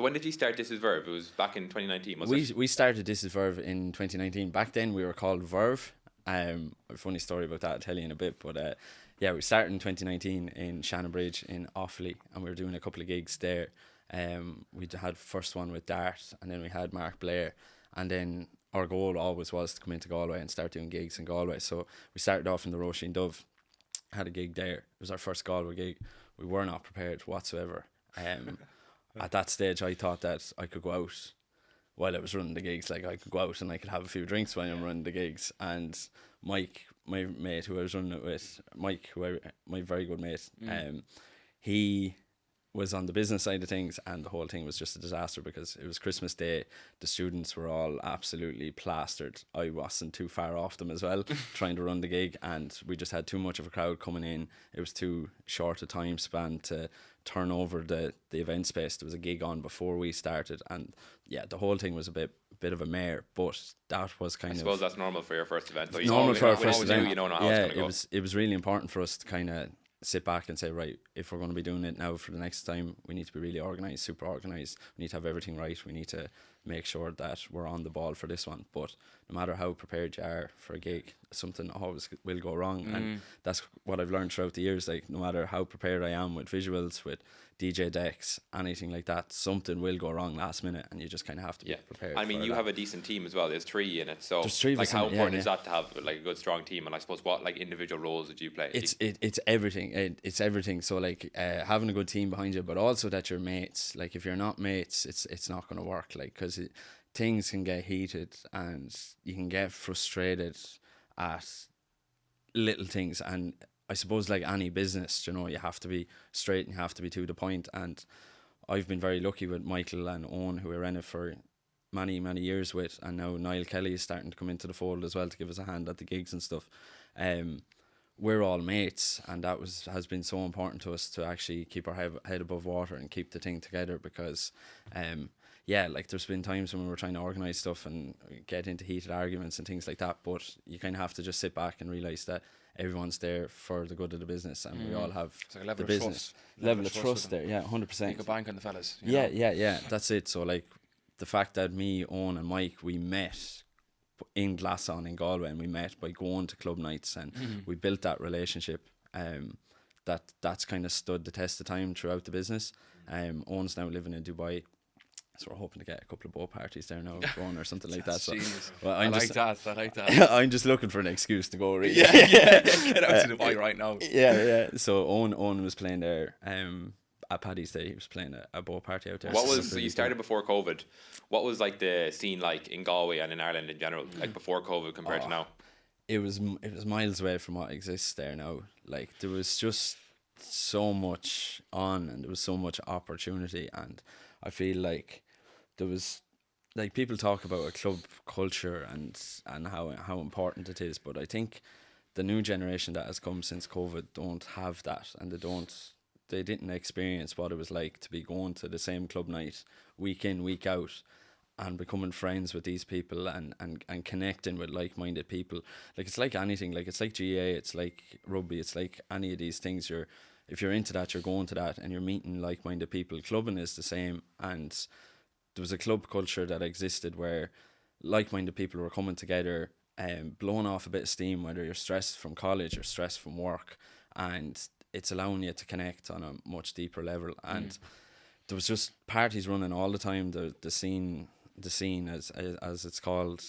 So when did you start This Is Verve? It was back in 2019, was it? We started This Is Verve in 2019. Back then we were called Verve. A funny story about that I'll tell you in a bit, but yeah, we started in 2019 in Shannonbridge in Offaly, and we were doing a couple of gigs there. We had first one with Dart, and then we had Mark Blair, and then our goal always was to come into Galway and start doing gigs in Galway. So we started off in the Roisin Dove, had a gig there. It was our first Galway gig. We were not prepared whatsoever. At that stage, I thought that I could go out while I was running the gigs. Like, I could go out and I could have a few drinks while I'm running the gigs. And Mike, my mate who I was running it with, my very good mate, he was on the business side of things, and the whole thing was just a disaster because it was Christmas Day. The students were all absolutely plastered. I wasn't too far off them as well, trying to run the gig, and we just had too much of a crowd coming in. It was too short a time span to turn over the event space. There was a gig on before we started, and yeah, the whole thing was a bit of a mare, but that was kind of... I suppose that's normal for your first event. Normal for our first event. You don't know how it's going to go. It was really important for us to kind of sit back and say, right, if we're going to be doing it now for the next time, we need to be really organised, super organised. We need to have everything right. We need to make sure that we're on the ball for this one. But no matter how prepared you are for a gig, something always will go wrong. And that's what I've learned throughout the years. Like, no matter how prepared I am with visuals, with DJ decks, anything like that, something will go wrong last minute, and you just kind of have to be prepared. I mean, you have a decent team as well. There's 3 in it, so there's 3 of like, us how in it, important is that to have like a good strong team? And I suppose what like individual roles did you play? It's everything. It's everything. So like having a good team behind you, but also that you're mates. Like, if you're not mates, it's not going to work. Like, because things can get heated and you can get frustrated at little things. And I suppose, like any business, you know, you have to be straight and you have to be to the point. And I've been very lucky with Michael and Owen, who I ran it for many years with, and now Niall Kelly is starting to come into the fold as well to give us a hand at the gigs and stuff. We're all mates, and that has been so important to us to actually keep our head above water and keep the thing together, because like, there's been times when we were trying to organise stuff and get into heated arguments and things like that, but you kind of have to just sit back and realise that everyone's there for the good of the business, and we all have it's like a level the of business trust. level of trust there. 100%. You could bank on the fellas. Yeah, that's it. So like, the fact that me, Owen and Mike, we met in Glasson in Galway, and we met by going to club nights, and we built that relationship, that's kind of stood the test of time throughout the business. Owen's now living in Dubai, so we're hoping to get a couple of boat parties there now going or something like that. So, well, I like that. I'm just looking for an excuse to go, really. Yeah. Get out to Dubai right now. Yeah. So Owen was playing there at Paddy's Day. He was playing a boat party out there. So you started before COVID. What was like the scene like in Galway and in Ireland in general, like before COVID compared to now? It was miles away from what exists there now. Like, there was just so much on, and there was so much opportunity, and I feel like there was, like, people talk about a club culture and how important it is, but I think the new generation that has come since COVID don't have that, and they didn't experience what it was like to be going to the same club night week in, week out, and becoming friends with these people and connecting with like-minded people. Like, it's like anything. Like, it's like GA, it's like rugby, it's like any of these things. If you're into that, you're going to that, and you're meeting like-minded people. Clubbing is the same, and there was a club culture that existed where like-minded people were coming together and blowing off a bit of steam, whether you're stressed from college or stressed from work, and it's allowing you to connect on a much deeper level. And there was just parties running all the time. The scene as it's called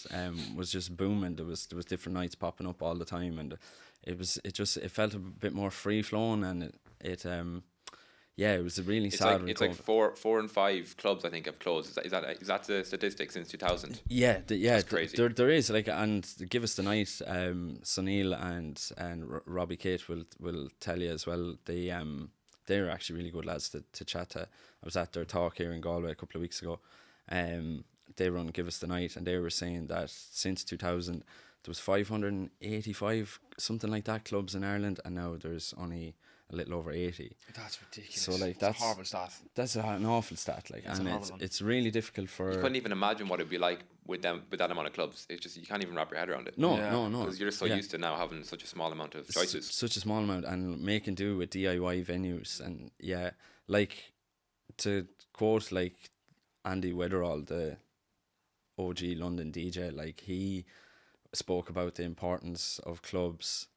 was just booming. There was different nights popping up all the time, and it felt a bit more free flowing, and it was a really sad. It's like 4 and 5 clubs I think have closed. Is that the statistic since 2000? That's crazy. There is, like, and Give Us the Night. Sunil and Robbie Kate will tell you as well. They're actually really good lads to chat to. I was at their talk here in Galway a couple of weeks ago. They run Give Us the Night, and they were saying that since 2000 there was 585 something like that clubs in Ireland, and now there's only a little over 80. That's ridiculous. So, like, that's a horrible stat. That's an awful stat. Like, and it's really difficult for. You couldn't even imagine what it'd be like with that amount of clubs. It's just, you can't even wrap your head around it. No. Because you're just so used to now having such a small amount of choices. Such a small amount, and making do with DIY venues, and like, to quote, like, Andy Weatherall, the OG London DJ, like he spoke about the importance of clubs.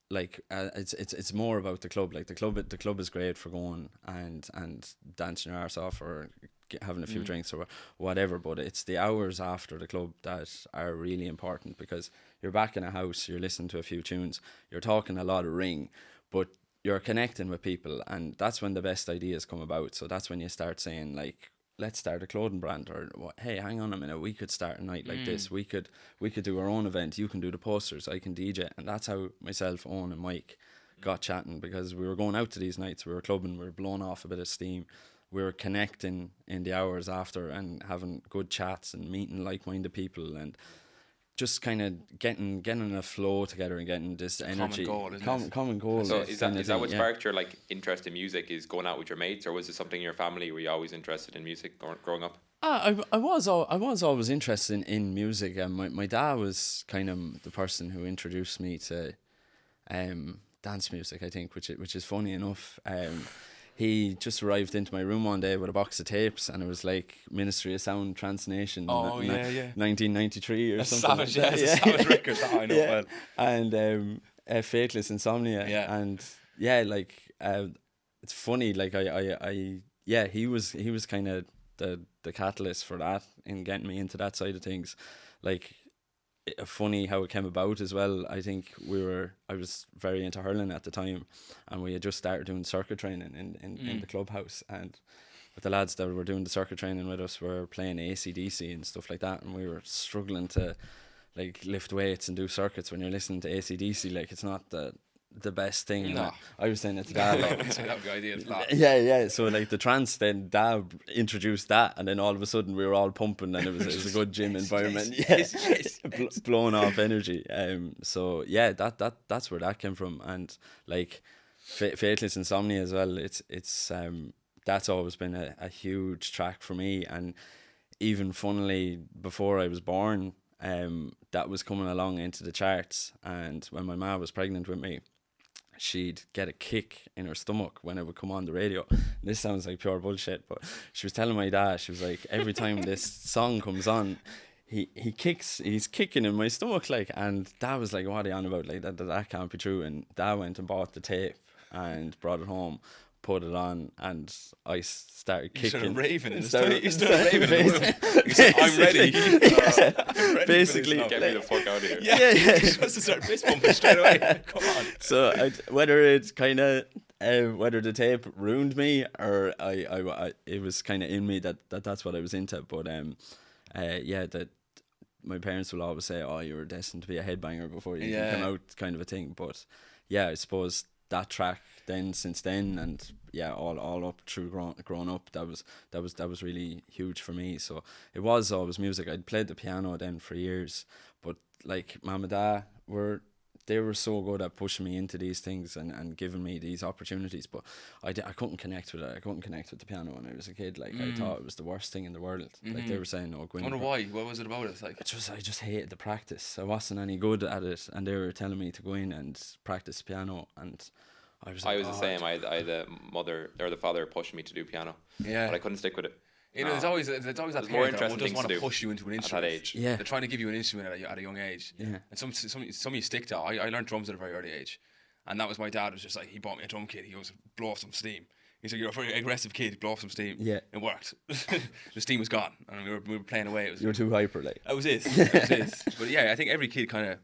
Like it's more about the club. Like the club is great for going and dancing your arse off or having a few drinks or whatever, but it's the hours after the club that are really important, because you're back in a house, you're listening to a few tunes, you're talking a lot of ring, but you're connecting with people, and that's when the best ideas come about. So that's when you start saying, like, let's start a clothing brand, or hey, hang on a minute, we could start a night like this, we could do our own event, you can do the posters, I can DJ. And that's how myself, Owen and Mike got chatting, because we were going out to these nights, we were clubbing, we were blowing off a bit of steam, we were connecting in the hours after and having good chats and meeting like-minded people and just kind of getting a flow together and getting this energy. Common goal. So is that what sparked your like interest in music? Is going out with your mates, or was it something in your family? Were you always interested in music growing up? I was always interested in music. My dad was kind of the person who introduced me to dance music, I think, which is funny enough. He just arrived into my room one day with a box of tapes, and it was like Ministry of Sound Trance Nation, 1993 or something. Savage, it's a savage record, that I know well. And Faithless Insomnia, and it's funny. Like he was kind of the catalyst for that in getting me into that side of things. Like, funny how it came about as well. I think I was very into hurling at the time, and we had just started doing circuit training in the clubhouse, and with the lads that were doing the circuit training with us were playing AC/DC and stuff like that, and we were struggling to like lift weights and do circuits when you're listening to AC/DC. Like, it's not the best thing. No. I was saying it to Dad. So that would be ideal. Yeah. So like the trance, then Dad introduced that, and then all of a sudden we were all pumping, and it was a good gym environment. Yes. Blowing off energy. So yeah, that's where that came from, and like Faithless Insomnia as well. It's that's always been a huge track for me, and even funnily before I was born, that was coming along into the charts, and when my ma was pregnant with me, she'd get a kick in her stomach when it would come on the radio. This sounds like pure bullshit, but she was telling my dad, she was like, every time this song comes on, he's kicking in my stomach, like. And Dad was like, what are you on about? Like, that can't be true. And Dad went and bought the tape and brought it home, put it on, and I started kicking. You started raving in the studio. You started raving in the room. You said, I'm ready. I'm ready. Basically, get me the fuck out of here. Yeah. You're supposed to start fist pumping straight away. Come on. So whether the tape ruined me or it was kind of in me that's what I was into. But that my parents will always say, oh, you were destined to be a headbanger before you came out, kind of a thing. But yeah, I suppose that track since then and all up through growing up, that was really huge for me. So it was always music. I'd played the piano then for years, but like Mum and Dad were so good at pushing me into these things and giving me these opportunities, but I couldn't connect with it. I couldn't connect with the piano when I was a kid. Like, I thought it was the worst thing in the world. Like, they were saying, oh, go in. I wonder why. What was it about it? Like, I just hated the practice. I wasn't any good at it, and they were telling me to go in and practice piano, and I was the same. I had the mother or the father pushing me to do piano. Yeah. But I couldn't stick with it. You know, there's always that parent more that will interesting just want to to push you into an instrument. At that age. Yeah. They're trying to give you an instrument at a young age. Yeah. And some you stick to. I learned drums at a very early age. And that was my dad. Was just like, he bought me a drum kit. He goes, blow off some steam. He's like, you're a very aggressive kid, blow off some steam. Yeah. It worked. The steam was gone. And we were playing away. You were too hyper, like. That was it. But yeah, I think every kid kind of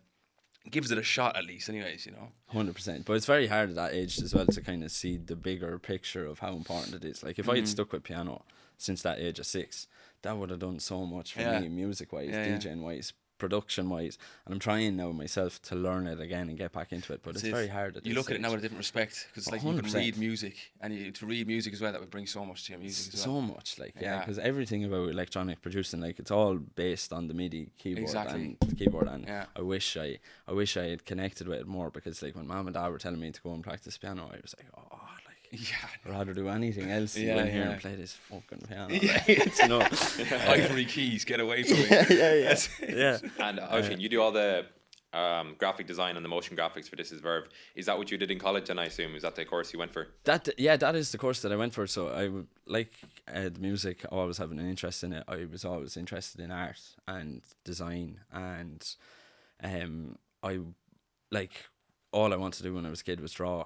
gives it a shot at least anyways, you know. 100%. But it's very hard at that age as well to kind of see the bigger picture of how important it is. Like, if I had stuck with piano since that age of 6, that would have done so much for me, music-wise, DJing-wise, production-wise. And I'm trying now myself to learn it again and get back into it, but it's very hard at this You look at it stage. now with a different respect, because like 100%. You can read music, and to read music as well, that would bring so much to your music as well. So much, like, because everything about electronic producing, like, it's all based on the MIDI keyboard and the keyboard, and I wish I had connected with it more, because like when Mum and Dad were telling me to go and practice piano, I was like, oh, like, I'd rather do anything else than go in here and play this fucking piano. Like, you know, ivory keys, get away from me. Yeah. And Oisín, you do all the graphic design and the motion graphics for This Is Verve. Is that what you did in college? And I assume is that the course you went for? That is the course that I went for. So I would like the music, always having an interest in it. I was always interested in art and design, and I like all I wanted to do when I was a kid was draw,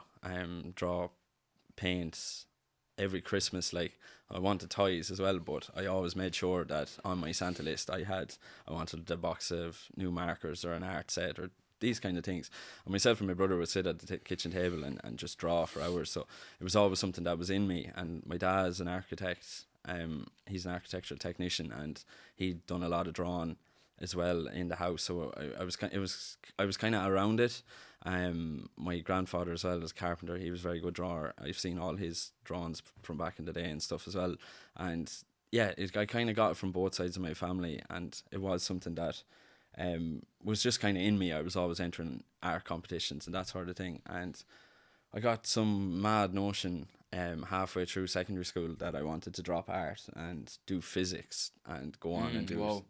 paint. Every Christmas, like, I wanted toys as well, but I always made sure that on my Santa list I wanted a box of new markers or an art set or these kind of things. And myself and my brother would sit at the kitchen table and just draw for hours. So it was always something that was in me. And my dad's an architect. He's an architectural technician, and he'd done a lot of drawing as well in the house. So I was kind of around it. My grandfather as well as carpenter, he was a very good drawer. I've seen all his drawings from back in the day and stuff as well. And yeah, I kind of got it from both sides of my family, and it was something that was just kind of in me. I was always entering art competitions and that sort of thing. And I got some mad notion halfway through secondary school that I wanted to drop art and do physics and go on and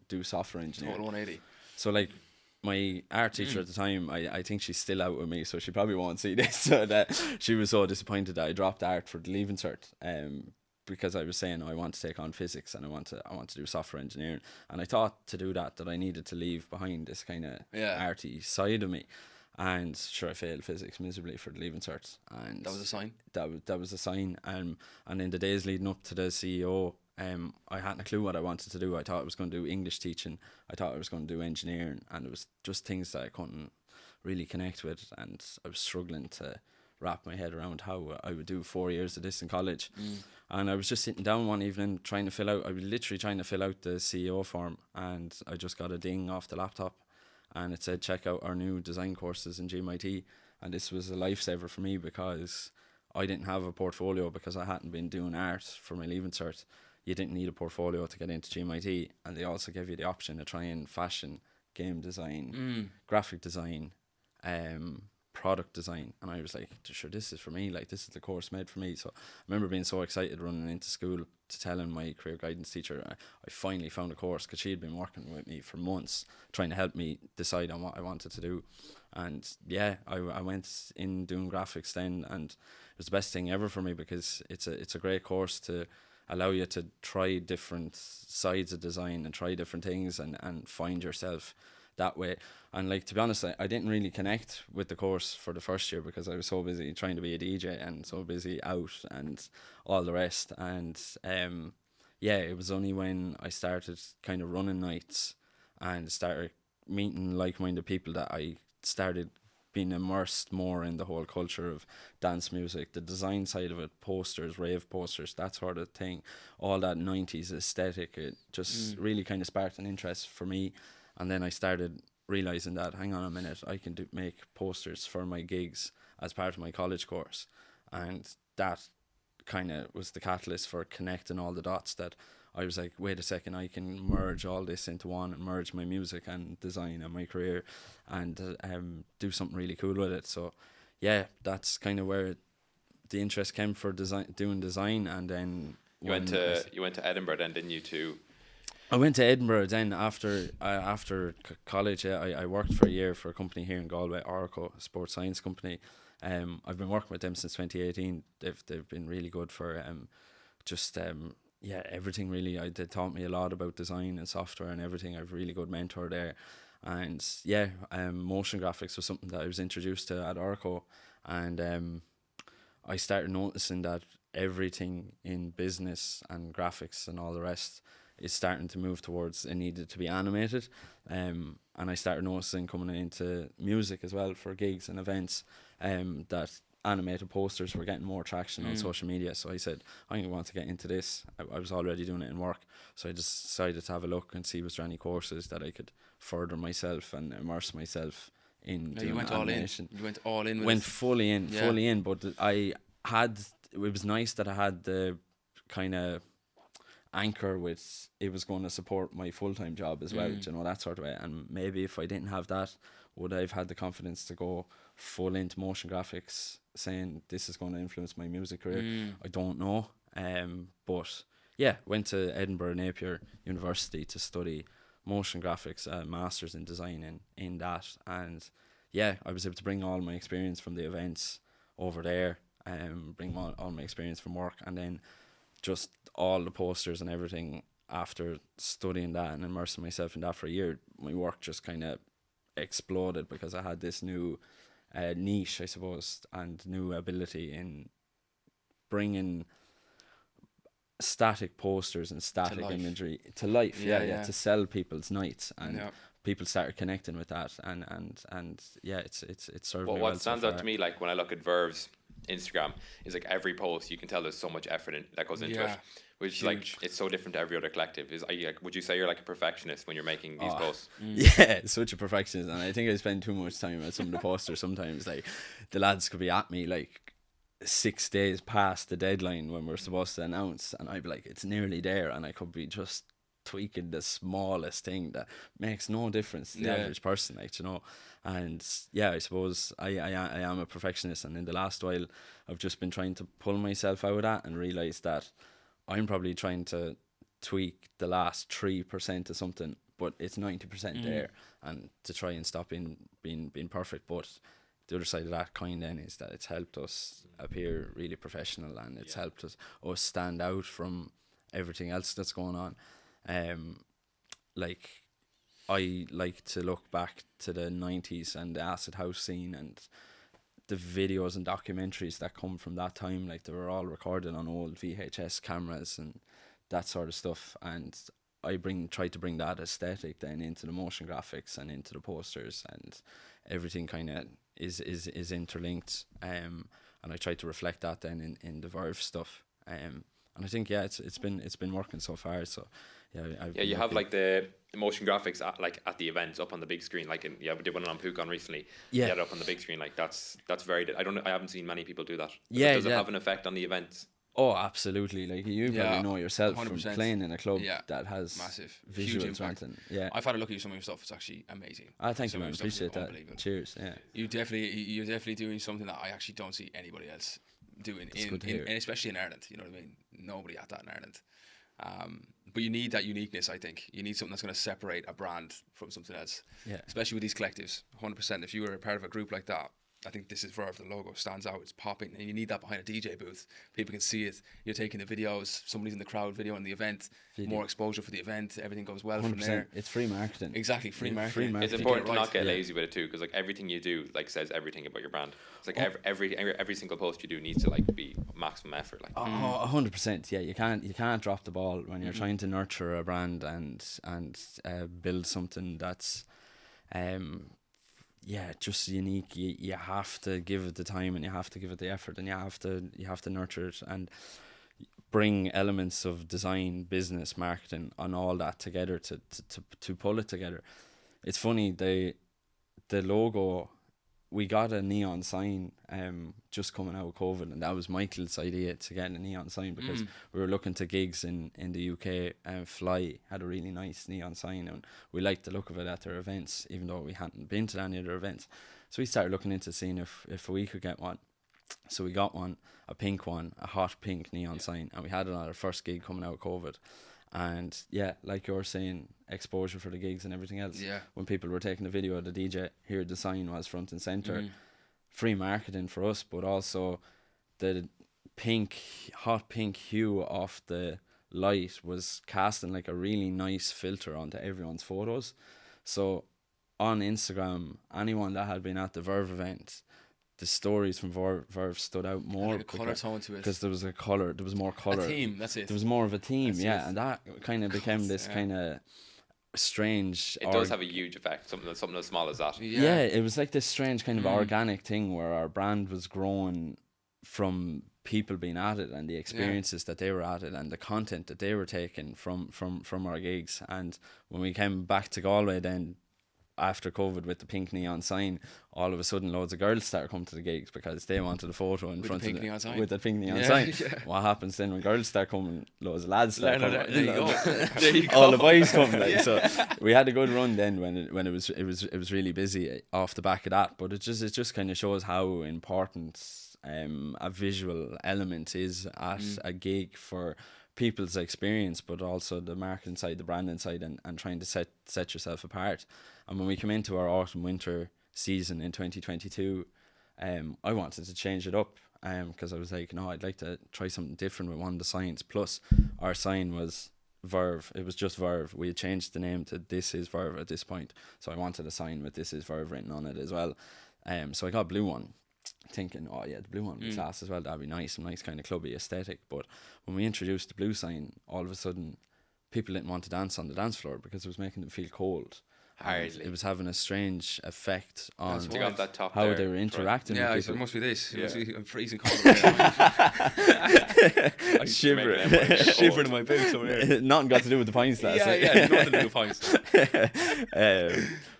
do software engineering. Total 180. So like, my art teacher at the time, I think she's still out with me, so she probably won't see this. So that she was so disappointed that I dropped art for the Leaving Cert, because I was saying I want to take on physics and I want to do software engineering, and I thought to do that I needed to leave behind this kind of arty side of me. And sure, I failed physics miserably for the Leaving Cert, and that was a sign. That was a sign. And in the days leading up to the CEO, I hadn't a clue what I wanted to do. I thought I was going to do English teaching. I thought I was going to do engineering, and it was just things that I couldn't really connect with, and I was struggling to wrap my head around how I would do 4 years of this in college. And I was just sitting down one evening I was literally trying to fill out the CEO form, and I just got a ding off the laptop, and it said check out our new design courses in GMIT. And this was a lifesaver for me, because I didn't have a portfolio because I hadn't been doing art for my Leaving Cert. You didn't need a portfolio to get into GMIT, and they also gave you the option to try in fashion, game design, graphic design, product design. And I was like, sure, this is for me, like, this is the course made for me. So I remember being so excited running into school to telling my career guidance teacher I finally found a course, because she had been working with me for months trying to help me decide on what I wanted to do. And yeah, I went in doing graphics then, and it was the best thing ever for me, because it's a great course to allow you to try different sides of design and try different things and find yourself that way. And like, to be honest, I didn't really connect with the course for the first year, because I was so busy trying to be a DJ and so busy out and all the rest. And it was only when I started kind of running nights and started meeting like-minded people that I started being immersed more in the whole culture of dance music, the design side of it, posters, rave posters, that sort of thing, all that 90s aesthetic. It just really kind of sparked an interest for me. And then I started realizing that, hang on a minute, I can make posters for my gigs as part of my college course. And that kind of was the catalyst for connecting all the dots, that I was like, wait a second, I can merge all this into one and merge my music and design and my career and do something really cool with it. So yeah, that's kind of where the interest came for doing design. And then you went to Edinburgh then, didn't you, too? I went to Edinburgh then after college. I worked for a year for a company here in Galway, Oracle, a sports science company. I've been working with them since 2018. They've been really good for everything really. They taught me a lot about design and software and everything. I have a really good mentor there. And motion graphics was something that I was introduced to at Oracle. And I started noticing that everything in business and graphics and all the rest is starting to move towards it needed to be animated. And I started noticing coming into music as well for gigs and events that animated posters were getting more traction on social media. So I said, I want to get into this. I was already doing it in work. So I just decided to have a look and see was there any courses that I could further myself and immerse myself in doing animation. You went all in with Went fully in. But it was nice that I had the kind of anchor with it was going to support my full-time job as well, that sort of way. And maybe if I didn't have that, would I have had the confidence to go full into motion graphics, saying this is going to influence my music career? I don't know. But yeah, went to Edinburgh Napier University to study motion graphics, masters in design in that, and yeah, I was able to bring all my experience from the events over there, bring all my experience from work, and then just all the posters and everything. After studying that and immersing myself in that for a year, my work just kind of exploded because I had this new niche, I suppose, and new ability in bringing static posters and static imagery to life. Yeah, to sell people's nights, and people started connecting with that, and yeah, it's served me well. What stands out to me, like when I look at Verve's Instagram, is like every post you can tell there's so much effort that goes into it, which like it's so different to every other collective. Would you say you're like a perfectionist when you're making these posts? Yeah, such a perfectionist, and I think I spend too much time on some of the posters. Sometimes like the lads could be at me like 6 days past the deadline when we're supposed to announce, and I'd be like, it's nearly there, and I could be just tweaking the smallest thing that makes no difference to the average person, like, you know. And yeah, I suppose I am a perfectionist, and in the last while I've just been trying to pull myself out of that and realise that I'm probably trying to tweak the last 3% of something, but it's 90% there, and to try and stop being perfect. But the other side of that coin then is that it's helped us appear really professional, and it's helped us stand out from everything else that's going on. Like, I like to look back to the 90s and the acid house scene and the videos and documentaries that come from that time. Like, they were all recorded on old VHS cameras and that sort of stuff, and I try to bring that aesthetic then into the motion graphics and into the posters, and everything kind of is interlinked, and I try to reflect that then in the Verve stuff, and I think it's been working so far. So you have like the motion graphics at the events up on the big screen, like we did one on Pukon recently. You had it up on the big screen, like that's very. I haven't seen many people do that. Does it have an effect on the events? Oh, absolutely. Like, you probably know yourself 100%. from playing in a club that has massive visuals. Yeah, I've had a look at some of your stuff. It's actually amazing. Thank you, man. Appreciate that. Cheers. Yeah, you're definitely doing something that I actually don't see anybody else doing, and especially in Ireland. You know what I mean? Nobody at that in Ireland. But you need that uniqueness. I think you need something that's going to separate a brand from something else. Yeah, especially with these collectives. 100%. If you were a part of a group like that, I think This Is Verve, the logo stands out. It's popping, and you need that behind a DJ booth. People can see it. You're taking the videos. Somebody's in the crowd videoing the event. More exposure for the event. Everything goes well from there. It's free marketing. Exactly, free marketing. It's important to not get lazy with it too, because like everything you do like says everything about your brand. It's like every single post you do needs to like be maximum effort. Like 100%. Yeah, you can't drop the ball when you're trying to nurture a brand and build something that's just unique. You have to give it the time, and you have to give it the effort, and you have to nurture it and bring elements of design, business, marketing, and all that together to pull it together. It's funny, the logo, we got a neon sign just coming out of COVID, and that was Michael's idea to get a neon sign, because we were looking to gigs in the UK, and Fly had a really nice neon sign, and we liked the look of it at their events, even though we hadn't been to any of their events. So we started looking into seeing if we could get one. So we got one, a pink one, a hot pink neon sign, and we had it on our first gig coming out of COVID. And yeah, like you're saying, exposure for the gigs and everything else. Yeah. When people were taking the video of the DJ, here the sign was front and center. Free marketing for us, but also the hot pink hue of the light was casting like a really nice filter onto everyone's photos. So on Instagram, anyone that had been at the Verve event, the stories from Verve stood out more, like a colour tone to it, because there was more colour. A theme, that's it. There was more of a theme, and that kind of became this kind of strange. It does have a huge effect. Something as small as that. Yeah, it was like this strange kind of organic thing where our brand was growing from people being at it, and the experiences that they were at it, and the content that they were taking from our gigs. And when we came back to Galway then, after COVID, with the pink neon sign, all of a sudden loads of girls started coming to the gigs because they wanted a photo in front of it with the pink neon sign. What happens then when girls start coming? Loads of lads start coming. There you go. All the boys come. Like, so we had a good run then when it was really busy off the back of that. But it just kind of shows how important a visual element is at a gig for people's experience, but also the marketing side, the branding side, and trying to set yourself apart. And when we come into our autumn winter season in 2022, I wanted to change it up, because I was like, no, I'd like to try something different with one of the signs. Plus our sign was Verve. It was just Verve. We had changed the name to This Is Verve at this point, so I wanted a sign with This Is Verve written on it as well. So I got a blue one, thinking, oh yeah, the blue one would be class as well. That'd be nice kind of clubby aesthetic. But when we introduced the blue sign, all of a sudden people didn't want to dance on the dance floor because it was making them feel cold. Hardly. It was having a strange effect on that top how there, they were interacting with people. So it must be this. Yeah. I'm freezing cold. I'm Shivering. shivering in my boots over here. Nothing got to do with the pints, lads. Nothing to do with pints.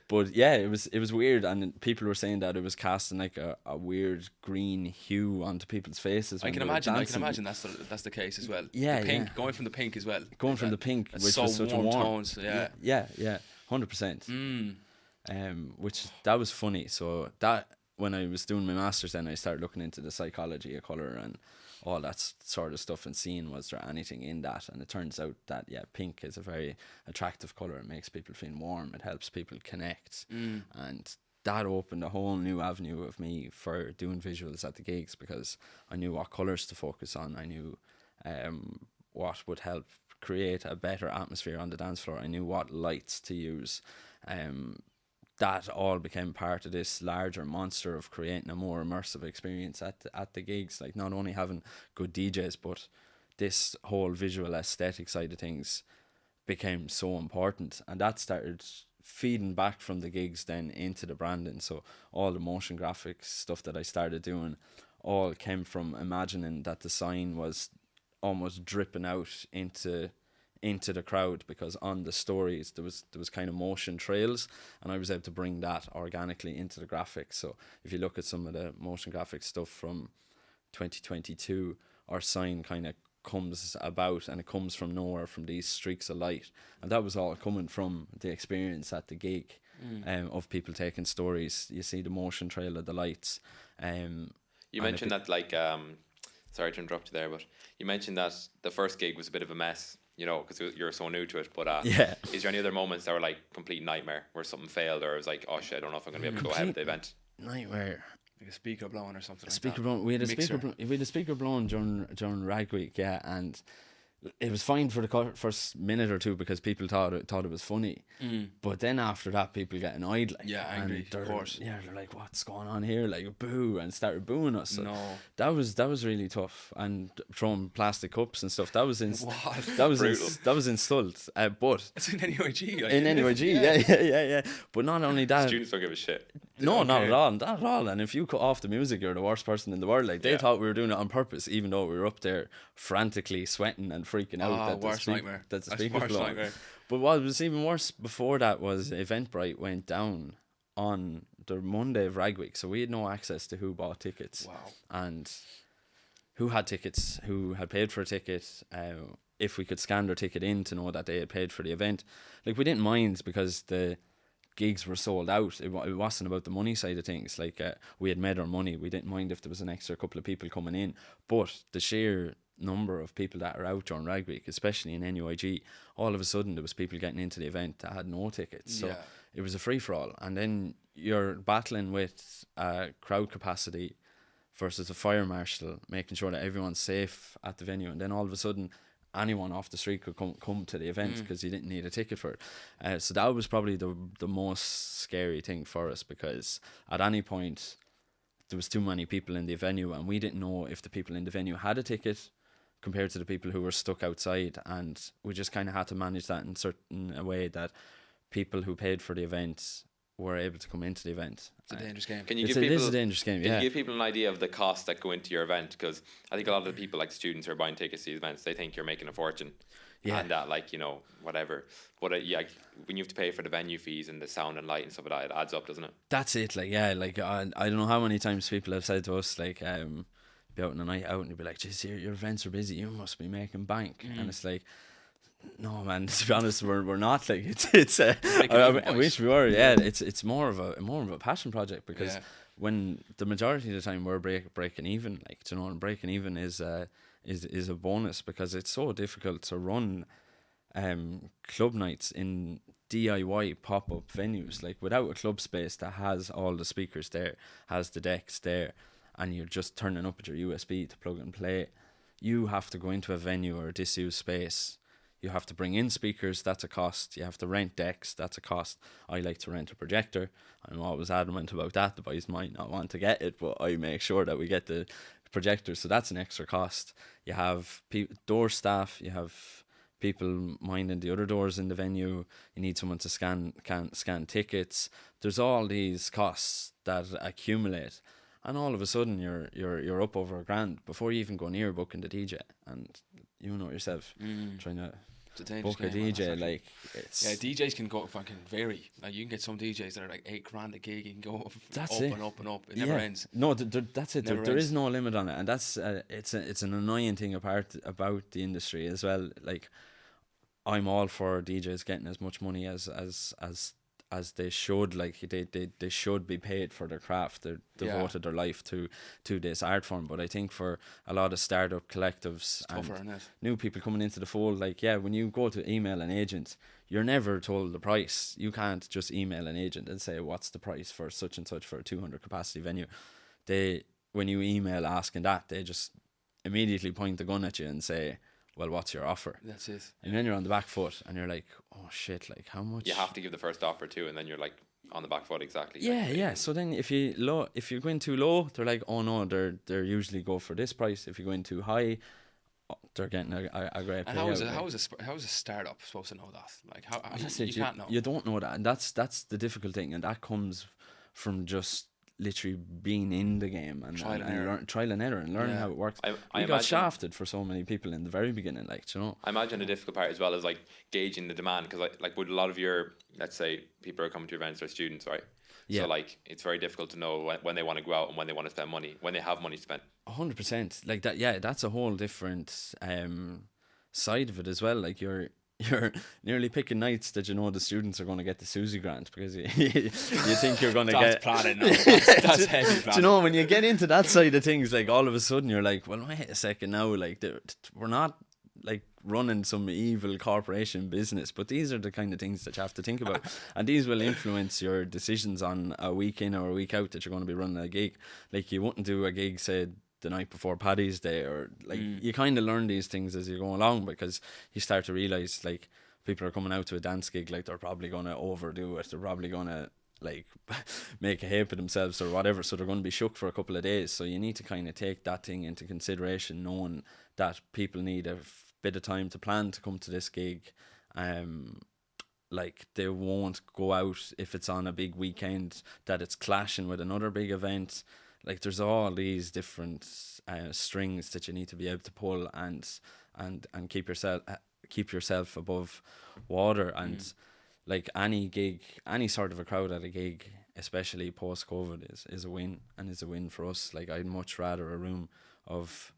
But yeah, it was weird, and people were saying that it was casting like a weird green hue onto people's faces. I can imagine that's the case as well. Yeah, the pink, going from the pink as well. Going from the pink, which so was such warm a warm tones. Yeah. 100%. Which that was funny. So that when I was doing my masters, then I started looking into the psychology of color and all that sort of stuff, and seeing was there anything in that. And it turns out that pink is a very attractive color. It makes people feel warm. It helps people connect, and that opened a whole new avenue of me for doing visuals at the gigs, because I knew what colors to focus on. I knew what would help create a better atmosphere on the dance floor. I knew what lights to use. That all became part of this larger monster of creating a more immersive experience at the gigs. Like, not only having good DJs, but this whole visual aesthetic side of things became so important, and that started feeding back from the gigs then into the branding. So all the motion graphics stuff that I started doing all came from imagining that the sign was almost dripping out into the crowd, because on the stories there was kind of motion trails, and I was able to bring that organically into the graphics. So if you look at some of the motion graphics stuff from 2022, our sign kind of comes about, and it comes from nowhere, from these streaks of light, and that was all coming from the experience at the gig, of people taking stories. You see the motion trail of the lights. You mentioned that, like, sorry to interrupt you there, but you mentioned that the first gig was a bit of a mess, you know, because you're so new to it. But is there any other moments that were like complete nightmare, where something failed, or it was like, oh shit, I don't know if I'm going to be able to go ahead with the event? Nightmare. Like a speaker blown or something. We had a speaker blown during Rag Week, and it was fine for the first minute or two, because people thought it was funny. But then after that, people get annoyed, like, angry, of course. Yeah, they're like, what's going on here? Like, boo, and started booing us. So no, that was really tough. And throwing plastic cups and stuff, that was in Stult. But it's in NUIG. Like, in NUIG, yeah. But not only that, students don't give a shit. No, not at all. And if you cut off the music, you're the worst person in the world. Like, they thought we were doing it on purpose, even though we were up there frantically sweating and freaking out. Nightmare. That the speaker was blowing. But what was even worse before that was Eventbrite went down on the Monday of Rag Week, so we had no access to who bought tickets. Wow. And who had tickets, who had paid for a ticket, if we could scan their ticket in to know that they had paid for the event. Like, we didn't mind, because the gigs were sold out. It wasn't about the money side of things. Like, we had made our money. We didn't mind if there was an extra couple of people coming in. But the sheer number of people that are out during Rag Week, especially in NUIG, all of a sudden there was people getting into the event that had no tickets. So it was a free-for-all. And then you're battling with crowd capacity versus a fire marshal, making sure that everyone's safe at the venue. And then all of a sudden, anyone off the street could come to the event, because you didn't need a ticket for it. So that was probably the most scary thing for us, because at any point there was too many people in the venue, and we didn't know if the people in the venue had a ticket compared to the people who were stuck outside, and we just kind of had to manage that in a way that people who paid for the event were able to come into the event. It's a dangerous game. Can you it is a dangerous game. Can you give people an idea of the costs that go into your event? Because I think a lot of the people, like students who are buying tickets to these events, they think you're making a fortune. And that, like, you know, whatever. But when you have to pay for the venue fees and the sound and light and stuff like that, it adds up, doesn't it? That's it. Like, like, I don't know how many times people have said to us, like, be out on a night out, and you'd be like, geez, your events are busy, you must be making bank. And it's like, no, man, to be honest, we're not. Like, it's I wish we were. It's more of a passion project, because when the majority of the time we're breaking even, like, you know, and breaking even is is a bonus, because it's so difficult to run club nights in DIY pop-up venues, like without a club space that has all the speakers there, has the decks there, and you're just turning up with your USB to plug and play. You have to go into a venue or a disused space. You have to bring in speakers, that's a cost. You have to rent decks, that's a cost. I like to rent a projector. I'm always adamant about that. The boys might not want to get it, but I make sure that we get the projector, so that's an extra cost. You have door staff, you have people minding the other doors in the venue. You need someone to scan tickets. There's all these costs that accumulate, and all of a sudden you're up over $1,000 before you even go near booking the DJ. And you know yourself, trying to book a DJ, like, it's... Yeah, DJs can go fucking vary. Like, you can get some DJs that are like $8,000 a gig. You can go up and up and up. It never ends. No, that's it. There is no limit on it, and that's it's an annoying thing about the industry as well. Like, I'm all for DJs getting as much money as they should. Like, they should be paid for their craft. They've devoted their life to this art form. But I think for a lot of startup collectives and new people coming into the fold, like, when you go to email an agent, you're never told the price. You can't just email an agent and say, what's the price for such and such for a 200 capacity venue. When you email asking that, they just immediately point the gun at you and say, well, what's your offer? That's it. And then you're on the back foot and you're like, oh shit, like, how much? You have to give the first offer too, and then you're like on the back foot, exactly. Yeah. So then if you go in too low, they're like, oh no, they're usually go for this price. If you go in too high, they're getting a great payout. And how is a startup supposed to know that? Like, how you can't know. You don't know that, and that's the difficult thing, and that comes from just literally being in the game and trial and error and learning how it works. I got shafted for so many people in the very beginning, like, you know. I imagine the difficult part as well is like gauging the demand, because like with a lot of your, let's say, people are coming to your events, they're students, right? Yeah. So like it's very difficult to know when they want to go out and when they want to spend money, when they have money to spend. 100%, like that. Yeah, that's a whole different side of it as well. Like, you're nearly picking nights that you know the students are going to get the Susie grant, because you think you're going to get... Planning, no. That's heavy planning. Do you know, when you get into that side of things, like, all of a sudden you're like, well, wait a second now, like, we're not like running some evil corporation business, but these are the kind of things that you have to think about, and these will influence your decisions on a week in or a week out that you're going to be running a gig. Like, you wouldn't do a gig, say, the night before Paddy's Day, or like you kind of learn these things as you go along, because you start to realize, like, people are coming out to a dance gig, like, they're probably going to overdo it, they're probably going to like make a heap of themselves or whatever, so they're going to be shook for a couple of days. So you need to kind of take that thing into consideration, knowing that people need a bit of time to plan to come to this gig. Like, they won't go out if it's on a big weekend that it's clashing with another big event. Like, there's all these different strings that you need to be able to pull and keep yourself above water. And like, any gig, any sort of a crowd at a gig, especially post COVID, is a win, and is a win for us. Like, I'd much rather a room of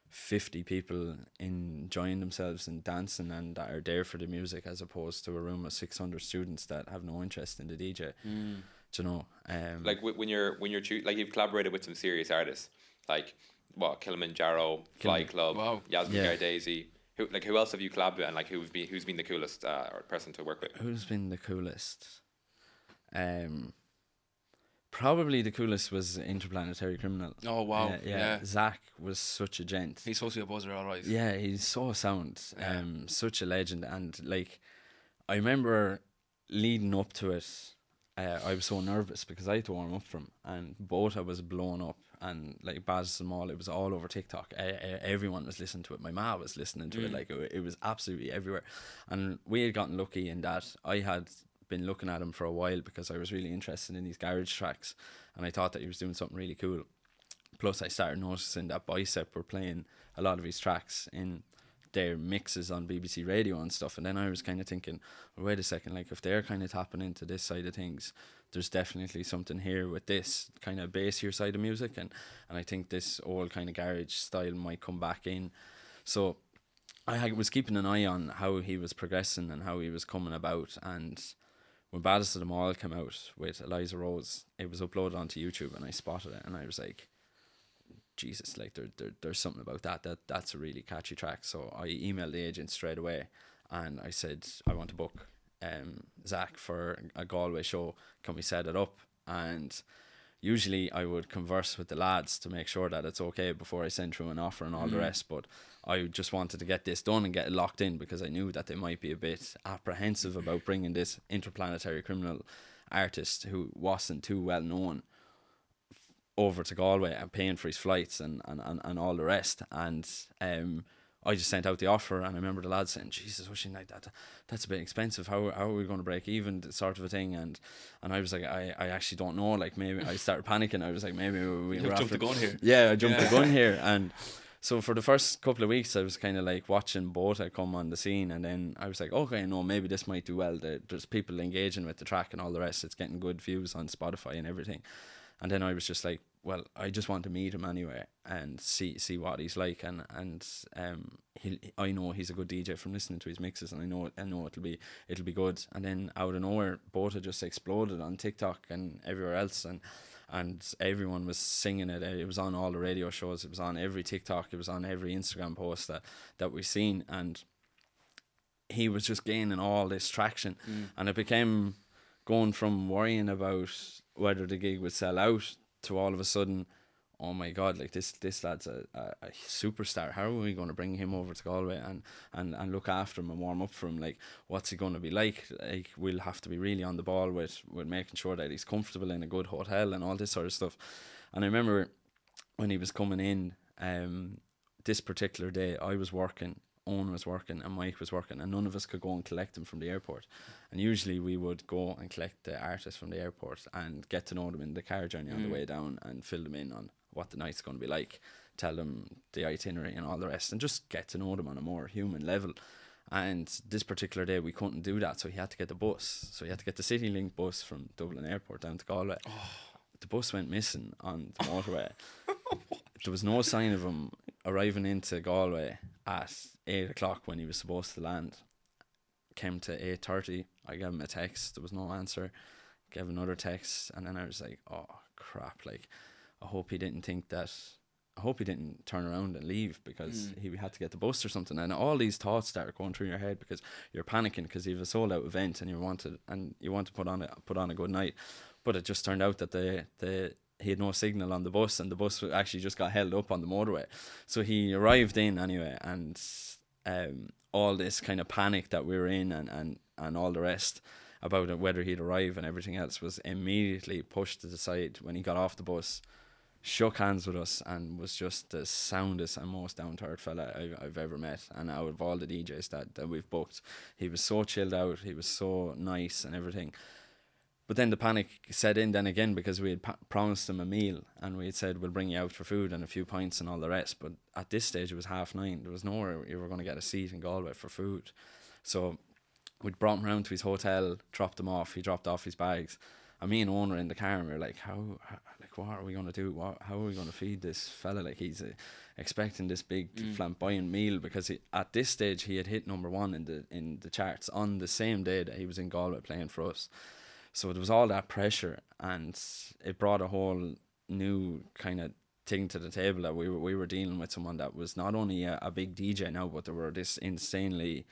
50 people enjoying themselves and dancing and that are there for the music, as opposed to a room of 600 students that have no interest in the DJ. Do you know, like when you're like, you've collaborated with some serious artists, like Kilimanjaro, Fly Club, Yasmin Gardazy. Who else have you collabed with, and like who's been the coolest person to work with? Who's been the coolest? Probably the coolest was Interplanetary Criminal. Oh wow! Yeah. Zach was such a gent. He's supposed to be a buzzer, all right. Yeah, he's so sound. Such a legend, and like, I remember leading up to it, I was so nervous because I had to warm up for him, and Bota was blown up, and like Baz and all, it was all over TikTok. Everyone was listening to it. My ma was listening to it. Like, it was absolutely everywhere. And we had gotten lucky in that I had been looking at him for a while, because I was really interested in these garage tracks, and I thought that he was doing something really cool. Plus, I started noticing that Bicep were playing a lot of his tracks in their mixes on BBC Radio and stuff, and then I was kind of thinking, well, wait a second, like, if they're kind of tapping into this side of things, there's definitely something here with this kind of bassier side of music, and I think this old kind of garage style might come back in. So I was keeping an eye on how he was progressing and how he was coming about, and when Baddest of Them All came out with Eliza Rose, it was uploaded onto YouTube, and I spotted it, and I was like, Jesus, like there's something about that's a really catchy track. So I emailed the agent straight away, and I said, I want to book Zach for a Galway show. Can we set it up? And usually I would converse with the lads to make sure that it's okay before I send through an offer and all the rest. But I just wanted to get this done and get it locked in, because I knew that they might be a bit apprehensive about bringing this interplanetary criminal artist who wasn't too well known over to Galway and paying for his flights and all the rest. And I just sent out the offer, and I remember the lads saying, Jesus, Oisín, like that's a bit expensive. How are we going to break even, sort of a thing? And I was like, I actually don't know. Like, maybe I started panicking. I was like, maybe we jumped the gun here. Yeah, I jumped the gun here. And so for the first couple of weeks, I was kind of like watching Bota come on the scene, and then I was like, okay, no, maybe this might do well. There's people engaging with the track and all the rest. It's getting good views on Spotify and everything. And then I was just like, well, I just want to meet him anyway and see what he's like, and I know he's a good DJ from listening to his mixes, and I know it'll be good. And then out of nowhere, Bota just exploded on TikTok and everywhere else, and everyone was singing it. It was on all the radio shows, it was on every TikTok, it was on every Instagram post that we've seen, and he was just gaining all this traction. And it became going from worrying about whether the gig would sell out to all of a sudden, oh my God, like this lad's a superstar. How are we going to bring him over to Galway and look after him and warm up for him? Like, what's he going to be like? Like, we'll have to be really on the ball with making sure that he's comfortable in a good hotel and all this sort of stuff. And I remember when he was coming in, this particular day, I was working, Owen was working, and Mike was working, and none of us could go and collect him from the airport. And usually we would go and collect the artist from the airport and get to know them in the car journey on the way down, and fill them in on what the night's going to be like, tell them the itinerary and all the rest, and just get to know them on a more human level. And this particular day we couldn't do that, so he had to get the bus. So he had to get the CityLink bus from Dublin Airport down to Galway. The bus went missing on the motorway. There was no sign of him arriving into Galway at 8 o'clock when he was supposed to land. Came to 8:30. I gave him a text. There was no answer. Gave another text, and then I was like, oh crap, like I hope he didn't turn around and leave, because he had to get the bus or something. And all these thoughts start going through your head, because you're panicking because you have a sold out event and you want to put on a good night. But it just turned out that he had no signal on the bus, and the bus actually just got held up on the motorway. So he arrived in anyway, and all this kind of panic that we were in and all the rest about it, whether he'd arrive and everything else, was immediately pushed to the side when he got off the bus, shook hands with us, and was just the soundest and most down-to-earth fella I've ever met. And out of all the DJs that we've booked, he was so chilled out, he was so nice and everything. But then the panic set in then again, because we had promised him a meal, and we had said, we'll bring you out for food and a few pints and all the rest. But at this stage it was 9:30. There was nowhere you were going to get a seat in Galway for food. So we'd brought him around to his hotel, dropped him off. He dropped off his bags, and me and Owen were in the car, and we were like, what are we going to do? How are we going to feed this fella? Like, he's expecting this big flamboyant meal, because at this stage he had hit number 1 in the charts on the same day that he was in Galway playing for us. So there was all that pressure, and it brought a whole new kind of thing to the table, that we were dealing with someone that was not only a big DJ now, but they were this insanely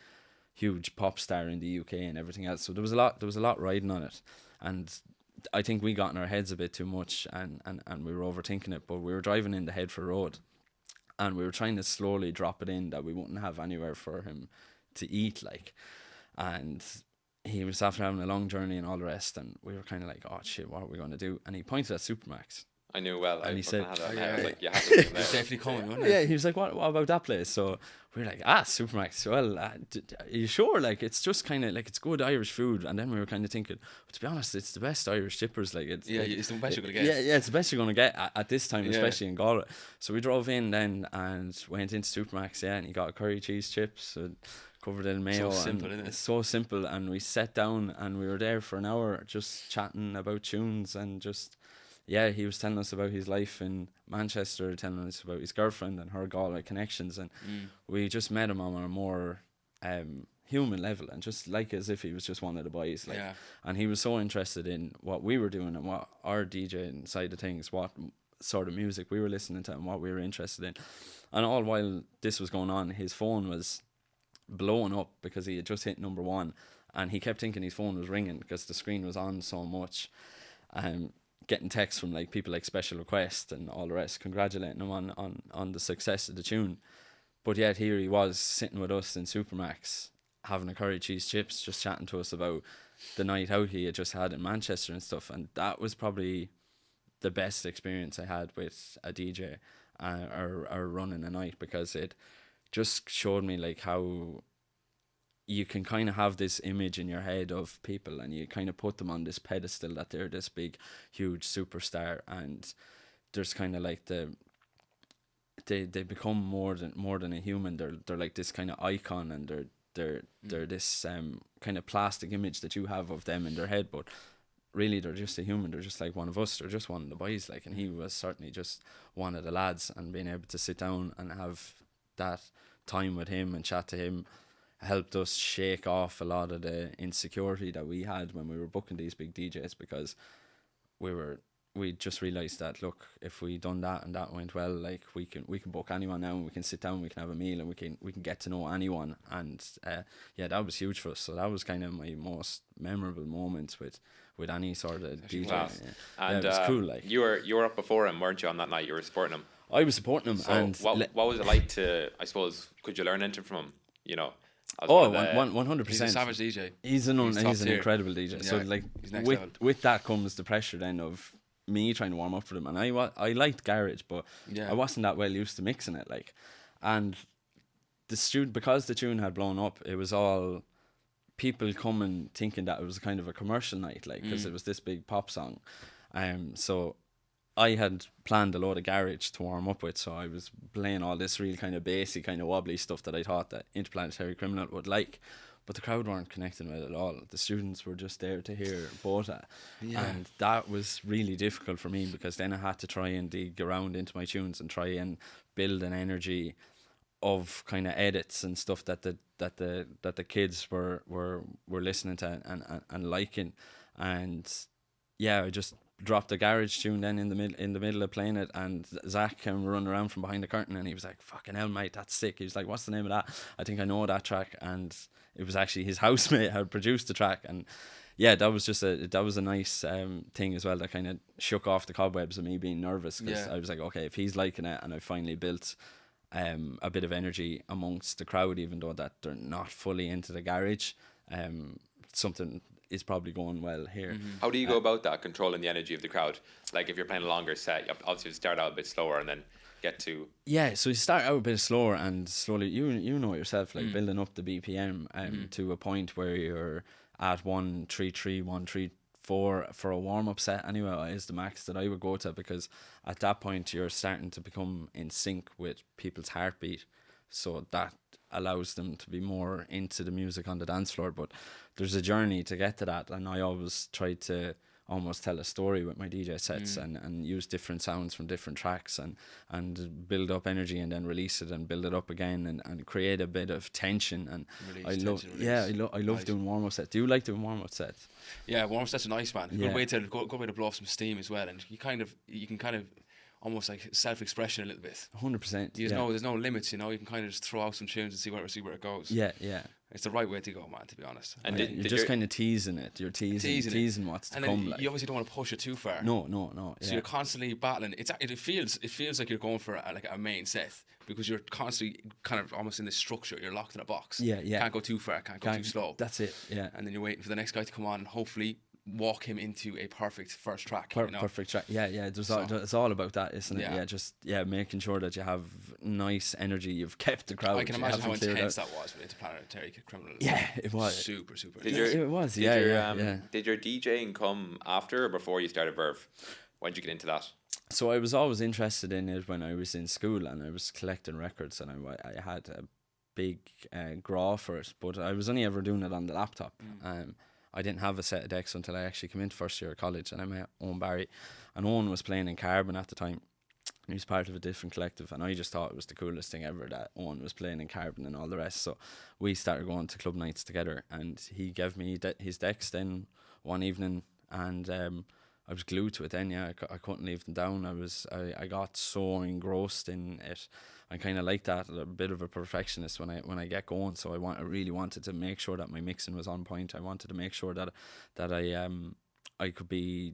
huge pop star in the UK and everything else. So there was a lot riding on it, and I think we got in our heads a bit too much, and we were overthinking it. But we were driving in the Headford Road, and we were trying to slowly drop it in that we wouldn't have anywhere for him to eat, like, and he was after having a long journey and all the rest, and we were kind of like, oh shit, what are we going to do? And he pointed at Supermax. I knew well. And he said, I was like, you have to be there. It's definitely coming, wasn't it? Yeah, he was like, what about that place? So we were like, Supermax. Well, are you sure? Like, it's just kind of like, it's good Irish food. And then we were kind of thinking, to be honest, it's the best Irish dippers. Like, it's the best you're gonna get. Yeah, it's the best you're gonna get at this time, especially in Galway. So we drove in then and went into Supermax, and he got curry cheese chips, covered in mayo. So simple, isn't it? It's so simple. And we sat down and we were there for an hour just chatting about tunes, and just, yeah, he was telling us about his life in Manchester, telling us about his girlfriend and her Galway connections, and we just met him on a more human level, and just like as if he was just one of the boys, and he was so interested in what we were doing and what our DJing side of things, what sort of music we were listening to and what we were interested in. And all while this was going on, his phone was blowing up because he had just hit number 1, and he kept thinking his phone was ringing because the screen was on so much. Getting texts from like people like Special Request and all the rest congratulating him on the success of the tune. But yet here he was sitting with us in Supermax having a curry cheese chips, just chatting to us about the night out he had just had in Manchester and stuff. And that was probably the best experience I had with a DJ or running a night, because it just showed me like how you can kind of have this image in your head of people, and you kind of put them on this pedestal that they're this big, huge superstar, and there's kind of like they become more than a human. They're like this kind of icon, and they're this kind of plastic image that you have of them in their head, but really they're just a human. They're just like one of us. They're just one of the boys, like, and he was certainly just one of the lads. And being able to sit down and have that time with him and chat to him helped us shake off a lot of the insecurity that we had when we were booking these big DJs, because we just realised that, look, if we done that and that went well, like we can book anyone now, and we can sit down, we can have a meal, and we can get to know anyone. And that was huge for us. So that was kind of my most memorable moments with any sort of DJ. Yeah. And it was cool. Like, you were up before him, weren't you, on that night? You were supporting him. I was supporting him. So and what was it like to, I suppose, could you learn anything from him? You know. 100%. He's a savage DJ. He's an incredible DJ. Yeah, so like with that comes the pressure then of me trying to warm up for them. And I liked garage, but I wasn't that well used to mixing it. Like, and because the tune had blown up, it was all people coming thinking that it was kind of a commercial night, like, because it was this big pop song. So I had planned a load of garage to warm up with, so I was playing all this real kind of bassy, kind of wobbly stuff that I thought that Interplanetary Criminal would like, but the crowd weren't connecting with it at all. The students were just there to hear Bota, and that was really difficult for me, because then I had to try and dig around into my tunes and try and build an energy of kind of edits and stuff that the kids were listening to and liking. And I just dropped a garage tune then in the middle of playing it, and Zach came running around from behind the curtain, and he was like, "Fucking hell, mate, that's sick." He was like, "What's the name of that? I think I know that track." And it was actually his housemate had produced the track, and that was a nice thing as well, that kind of shook off the cobwebs of me being nervous, because I was like, okay, if he's liking it, and I finally built a bit of energy amongst the crowd, even though that they're not fully into the garage, something is probably going well here. How do you go about that, controlling the energy of the crowd? Like, if you're playing a longer set, you obviously start out a bit slower and then get to... Yeah, so you start out a bit slower, and slowly, you know yourself, like building up the BPM to a point where you're at 133, 134 for a warm-up set anyway is the max that I would go to, because at that point you're starting to become in sync with people's heartbeat, so that allows them to be more into the music on the dance floor. But there's a journey to get to that, and I always try to almost tell a story with my DJ sets and use different sounds from different tracks and build up energy, and then release it and build it up again, and create a bit of tension. And I love doing warm-up sets. Do you like doing warm-up sets? Yeah, warm-up sets are nice, man. Good way to blow off some steam as well, and you can kind of almost like self-expression a little bit. 100%. There's no limits, you know. You can kind of just throw out some tunes and see where it goes. Yeah. It's the right way to go, man, to be honest. And you're just kind of teasing it. You're teasing what's to come. You obviously don't want to push it too far. No. So you're constantly battling. It feels like you're going for a main set, because you're constantly kind of almost in this structure. You're locked in a box. Yeah. Can't go too far. Can't go too slow. That's it. Yeah. And then you're waiting for the next guy to come on and hopefully walk him into a perfect first track. Perfect track. Yeah. It's all about that, isn't it? Yeah. Making sure that you have nice energy. You've kept the crowd. I can imagine how intense that was with Interplanetary Criminal. Yeah, it was super. It was. Yeah. Did your DJing come after or before you started Verve? When did you get into that? So I was always interested in it when I was in school, and I was collecting records, and I had a big graw for it, but I was only ever doing it on the laptop. I didn't have a set of decks until I actually came into first year of college, and I met Owen Barry, and Owen was playing in Carbon at the time, and he was part of a different collective, and I just thought it was the coolest thing ever that Owen was playing in Carbon and all the rest. So we started going to club nights together, and he gave me his decks then one evening, and I was glued to it then. Yeah, I couldn't leave them down. I got so engrossed in it. I kind of like that, a bit of a perfectionist when I get going. So I really wanted to make sure that my mixing was on point. I wanted to make sure that I could be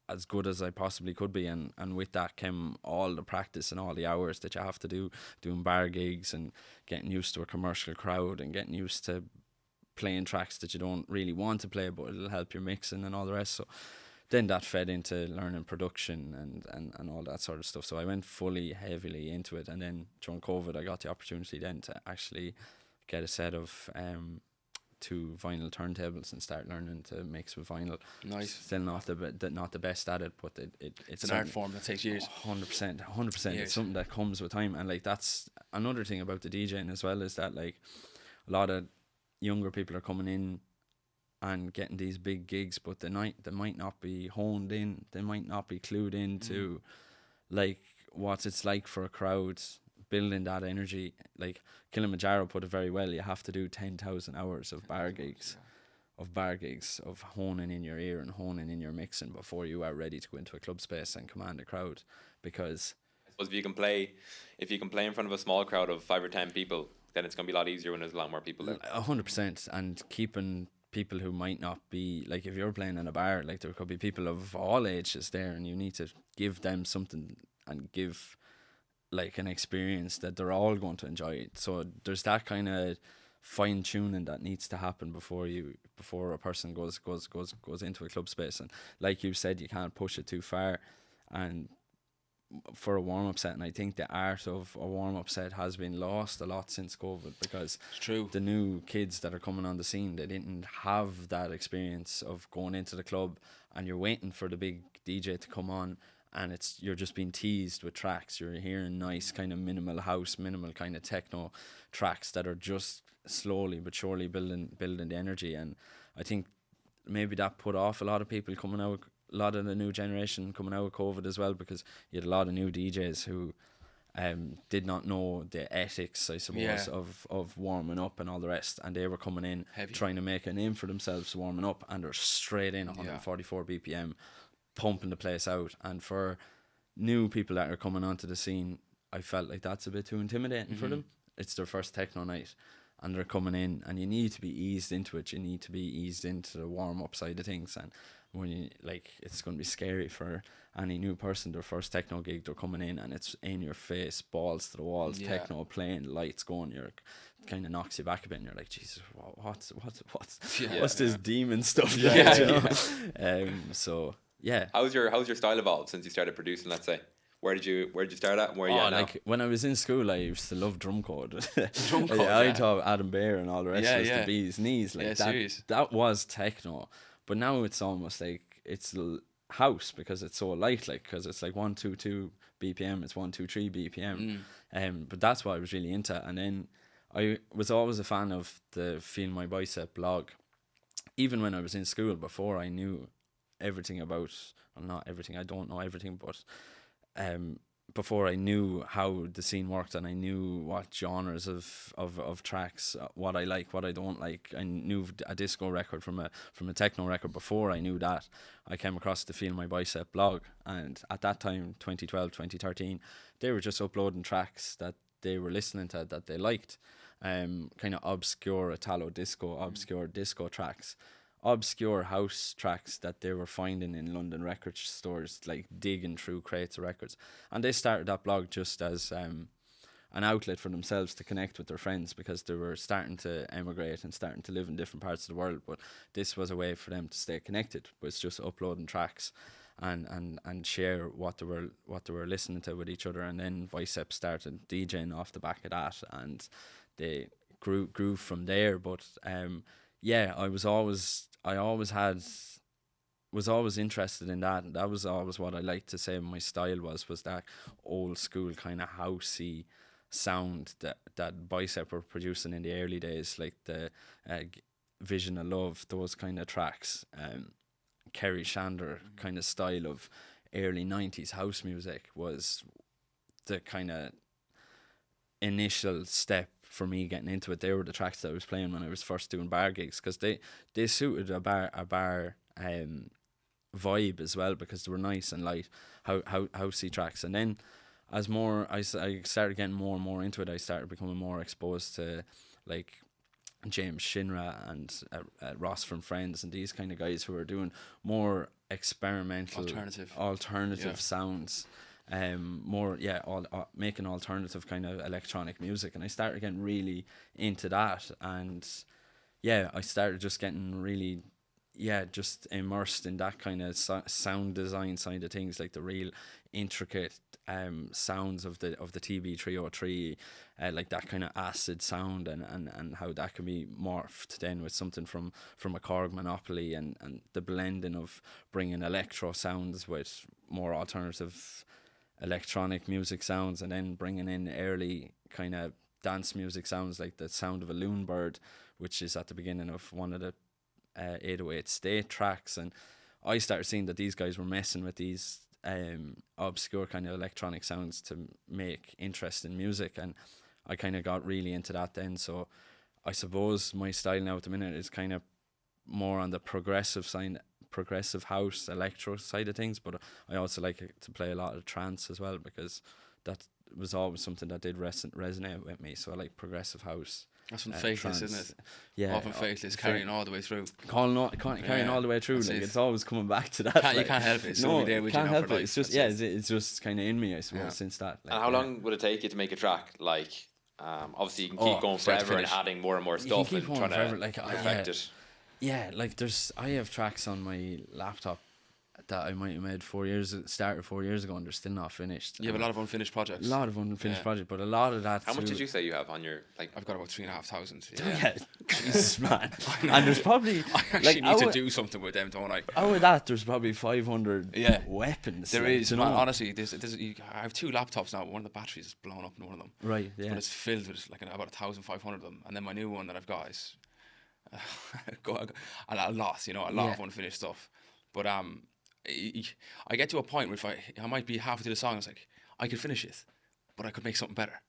as good as I possibly could be, and with that came all the practice and all the hours that you have to do, doing bar gigs and getting used to a commercial crowd and getting used to playing tracks that you don't really want to play, but it'll help your mixing and all the rest. So then that fed into learning production and all that sort of stuff. So I went heavily into it, and then during COVID I got the opportunity then to actually get a set of 2 vinyl turntables and start learning to mix with vinyl. Nice. Still not the best at it, but it's an art form that takes years. 100%. It's something that comes with time, and like that's another thing about the DJing as well, is that like a lot of younger people are coming in and getting these big gigs, but they might not be honed in, they might not be clued into like what it's like for a crowd, building that energy. Like Kilimanjaro put it very well, you have to do 10,000 hours of bar gigs, of honing in your ear and honing in your mixing before you are ready to go into a club space and command a crowd. Because I suppose if you can play in front of a small crowd of 5 or 10 people, then it's going to be a lot easier when there's a lot more people there. 100%. And keeping people who might not be, like if you're playing in a bar, like there could be people of all ages there, and you need to give them something and give like an experience that they're all going to enjoy. So there's that kind of fine tuning that needs to happen before a person goes into a club space. And like you said, you can't push it too far. And for a warm-up set, and I think the art of a warm-up set has been lost a lot since COVID, because it's true. The new kids that are coming on the scene, they didn't have that experience of going into the club and you're waiting for the big DJ to come on, and you're just being teased with tracks. You're hearing nice kind of minimal house, minimal kind of techno tracks that are just slowly but surely building the energy. And I think maybe that put off a lot of people coming out, a lot of the new generation coming out of COVID as well, because you had a lot of new DJs who did not know the ethics, I suppose, of warming up and all the rest, and they were coming in heavy, trying to make a name for themselves warming up, and they're straight in 144 BPM, pumping the place out. And for new people that are coming onto the scene, I felt like that's a bit too intimidating for them. It's their first techno night, and they're coming in, and you need to be eased into it. You need to be eased into the warm-up side of things. And when you, like, it's going to be scary for any new person, their first techno gig, they're coming in and it's in your face, balls to the walls, techno playing, lights going, it kind of knocks you back a bit, and you're like, Jesus, what's this demon stuff? So yeah. How's your style evolved since you started producing, let's say? Where did you start at, and where are you at now? Like when I was in school, I used to love drum code. I thought Adam Bear and all the rest was the bee's knees. Like that was techno. But now it's almost like it's house, because it's so light, like, because it's like 122 BPM, it's 123 BPM. But that's what I was really into. And then I was always a fan of the Feel My Bicep blog. Even when I was in school, before I knew everything about, well, not everything, I don't know everything, but before I knew how the scene worked, and I knew what genres of tracks, what I like, what I don't like. I knew a disco record from a techno record. Before I knew that, I came across the Feel My Bicep blog, and at that time, 2012, 2013, they were just uploading tracks that they were listening to that they liked, kind of obscure Italo disco, obscure disco tracks, obscure house tracks that they were finding in London record stores, like digging through crates of records. And they started that blog just as an outlet for themselves to connect with their friends, because they were starting to emigrate and starting to live in different parts of the world. But this was a way for them to stay connected, was just uploading tracks and share what they were listening to with each other. And then Bicep started DJing off the back of that, and they grew from there. But I was always interested in that, and that was always what I liked to say my style was that old school kind of housey sound that Bicep were producing in the early days, like the Vision of Love, those kind of tracks, Kerry Shander kind of style of early 90s house music was the kind of initial step for me getting into it. They were the tracks that I was playing when I was first doing bar gigs, because they suited a bar vibe as well, because they were nice and light, housey tracks. And then as more I started getting more and more into it, I started becoming more exposed to like James Shinra and Ross from Friends and these kind of guys who are doing more experimental alternative sounds, making alternative kind of electronic music. And I started getting really into that, and I started just getting really just immersed in that kind of sound design side of things, like the real intricate sounds of the TB-303, like that kind of acid sound, and how that can be morphed then with something from a Korg Monopoly, and the blending of bringing electro sounds with more alternative electronic music sounds, and then bringing in early kind of dance music sounds like the sound of a loon bird, which is at the beginning of one of the 808 State tracks. And I started seeing that these guys were messing with these obscure kind of electronic sounds to make interesting music, and I kind of got really into that then. So I suppose my style now at the minute is kind of more on the progressive house electro side of things, but I also like to play a lot of trance as well, because that was always something that did resonate with me. So I like progressive house. That's from Faithless, isn't it? Yeah. Often Faithless, carrying all the way through. Carrying all the way through. Like, it's always coming back to that. You can't help it. It's no, you can't help it. It's just it's just kind of in me, I suppose, since that. Like, and how long would it take you to make a track? Like, obviously you can keep going forever and adding more and more stuff and trying to perfect it. Yeah, like I have tracks on my laptop that I might have made started 4 years ago, and they're still not finished. You have a lot of unfinished projects. Projects, but a lot of that. How much did you say you have on your like? I've got about 3,500. Yeah, Jesus man. And there's probably I actually need to do something with them, don't I? Out of that, there's probably 500 weapons. There is, man. Honestly, I have 2 laptops now. One of the batteries is blown up in one of them. Right. Yeah. But it's filled with like about 1,500 of them, and then my new one that I've got is a lot of unfinished stuff. But I get to a point where if I might be halfway through the song, it's like, I could finish it, but I could make something better.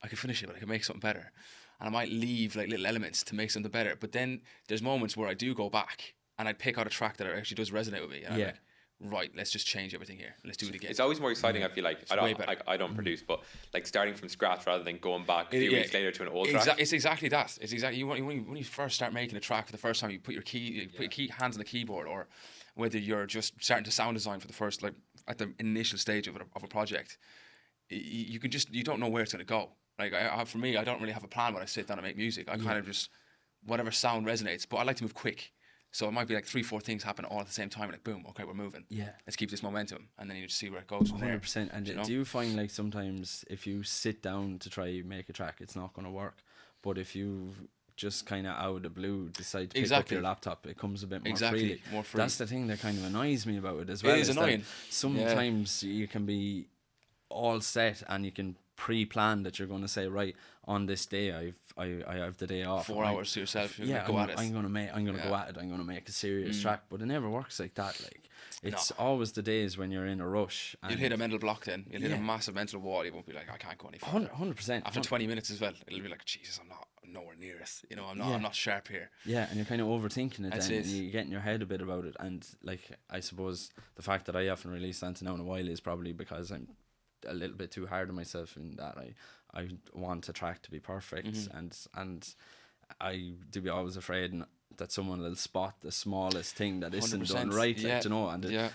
I could finish it, but I could make something better. And I might leave like little elements to make something better. But then there's moments where I do go back and I pick out a track that actually does resonate with me. And I'm like, right, let's just change everything here. Let's do it again. It's always more exciting, I feel like. I don't produce, but like starting from scratch rather than going back a few weeks later to an old track. It's exactly that. It's exactly when you first start making a track for the first time, you put your hands on the keyboard, or whether you're just starting to sound design for the first, like at the initial stage of a project, you don't know where it's going to go. Like for me, I don't really have a plan when I sit down and make music. I kind of just, whatever sound resonates, but I like to move quick. So it might be like 3-4 things happen all at the same time. Like boom, okay, we're moving. Yeah, let's keep this momentum, and then you just see where it goes from 100%. And do you find like sometimes if you sit down to try make a track, it's not going to work, but if you just kind of out of the blue decide to pick up your laptop, it comes a bit more freely. More free. That's the thing that kind of annoys me about it as well. It is annoying. Sometimes you can be all set and you can pre-plan that you're going to say, right, on this day I have the day off. 4 hours to yourself. I'm going to go at it. I'm going to make a serious track, but it never works like that. Like it's always the days when you're in a rush. You'll hit a mental block then. You'll hit a massive mental wall. You won't be like, I can't go any further. 100%. After 20 minutes as well, it'll be like, Jesus, I'm nowhere near it. I'm not sharp here. Yeah, and you're kind of overthinking it. That's then it. You get in your head a bit about it, and like I suppose the fact that I haven't released anything now in a while is probably because I'm a little bit too hard on myself in that I want a track to be perfect, and I do be always afraid that someone will spot the smallest thing that isn't done right,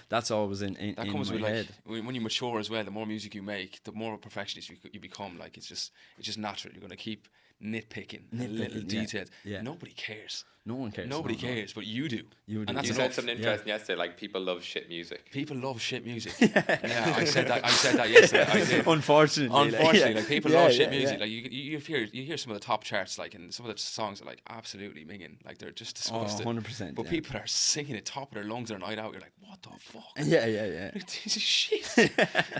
that's always in that comes in my head. Like, when you mature as well, the more music you make, the more perfectionist you become. Like it's just natural. You're going to keep nitpicking little details. Nobody cares. No one cares. Nobody cares, but you do. You said something interesting yesterday, like people love shit music. People love shit music. I said that yesterday. I did. Unfortunately, like people love shit music. Like you hear some of the top charts, like, and some of the songs are like absolutely minging. Like they're just disgusting. 100%. But people are singing it top of their lungs on a night out. You're like, what the fuck? Yeah. Like, this is shit.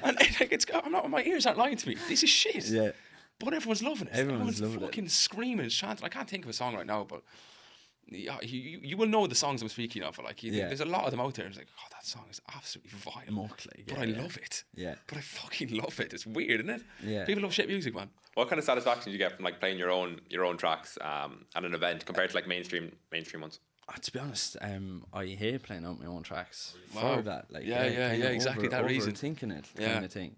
And like my ears aren't lying to me. This is shit. Yeah. But everyone's loving it. Everyone's loving fucking screaming, chanting. I can't think of a song right now, but you will know the songs I'm speaking of. Like there's a lot of them out there. It's like, that song is absolutely vile. But I love it. Yeah. But I fucking love it. It's weird, isn't it? Yeah. People love shit music, man. What kind of satisfaction do you get from like playing your own tracks at an event compared to like mainstream ones? To be honest, I hate playing out my own tracks Wow. for that. Like, Exactly that reason. Overthinking it, kind of thing.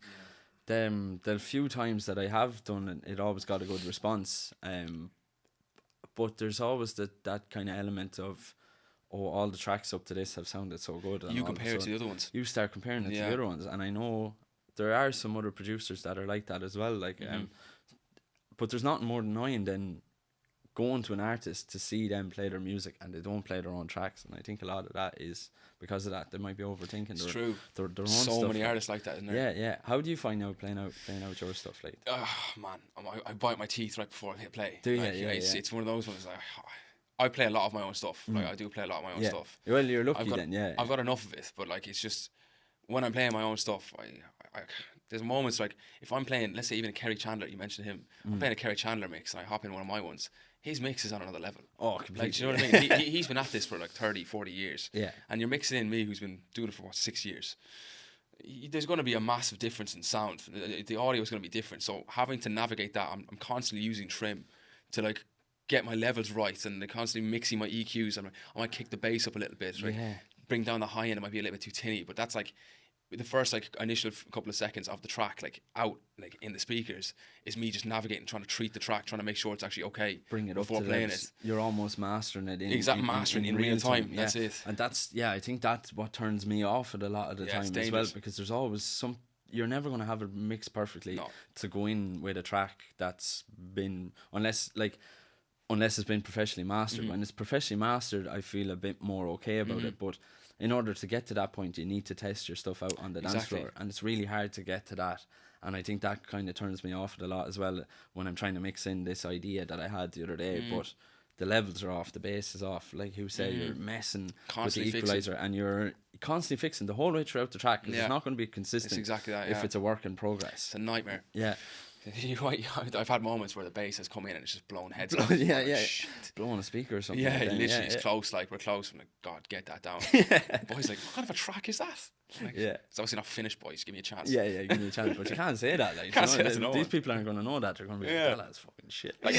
The few times that I have done it, it always got a good response. But there's always that kind of element of, all the tracks up to this have sounded so good. And you compare it to the other ones. You start comparing it to the other ones, and I know there are some other producers that are like that as well. Like, but there's nothing more annoying than going to an artist to see them play their music and they don't play their own tracks, and I think a lot of that is because of that. They might be overthinking. It's true. Their own so stuff. many artists like that, isn't there? Yeah. How do you find out playing out your stuff? Like, oh man, I bite my teeth right before I hit play. Do you? Like, it's one of those ones. Like, I play a lot of my own stuff. Like, I do play a lot of my own stuff. Well, you're lucky then. Yeah, I've got enough of it, but like, it's just when I'm playing my own stuff, I there's moments like if I'm playing, let's say even a Kerry Chandler, you mentioned him. I'm playing a Kerry Chandler mix and I hop in one of my ones. His mix is on another level. Oh, completely. Like, do you know what I mean? He's been at this for like 30, 40 years. Yeah. And you're mixing in me, who's been doing it for 6 years. There's going to be a massive difference in sound. The audio is going to be different. So having to navigate that, I'm constantly using trim to like get my levels right, and constantly mixing my EQs. And I might kick the bass up a little bit, right? Yeah. Bring down the high end. It might be a little bit too tinny, but that's like the first like initial couple of seconds of the track, like out like in the speakers, is me just navigating, trying to treat the track, trying to make sure it's actually okay. Bring it before up to playing it. You're almost mastering it in real time. That's it. And I think that's what turns me off at a lot of the time as well, because there's always you're never going to have it mixed perfectly to go in with a track that's been, unless it's been professionally mastered. When it's professionally mastered, I feel a bit more okay about it, but in order to get to that point, you need to test your stuff out on the dance floor, and it's really hard to get to that. And I think that kind of turns me off a lot as well when I'm trying to mix in this idea that I had the other day, but the levels are off, the bass is off. Like you say, you're messing constantly with the equalizer, and you're constantly fixing the whole way throughout the track, because it's not going to be consistent. It's exactly that. If it's a work in progress, it's a nightmare. Yeah. I've had moments where the bass has come in and it's just blown heads off. Blowing a speaker or something. Yeah, like literally, it's close. Like, we're close. I'm like, God, get that down. Boys, like, what kind of a track is that? Like, it's obviously not finished, boys. Give me a chance. Yeah, give me a chance. But you can't say that. Like, you can't say that to no one. These people aren't going to know that. They're going to be like, that's fucking shit. Like,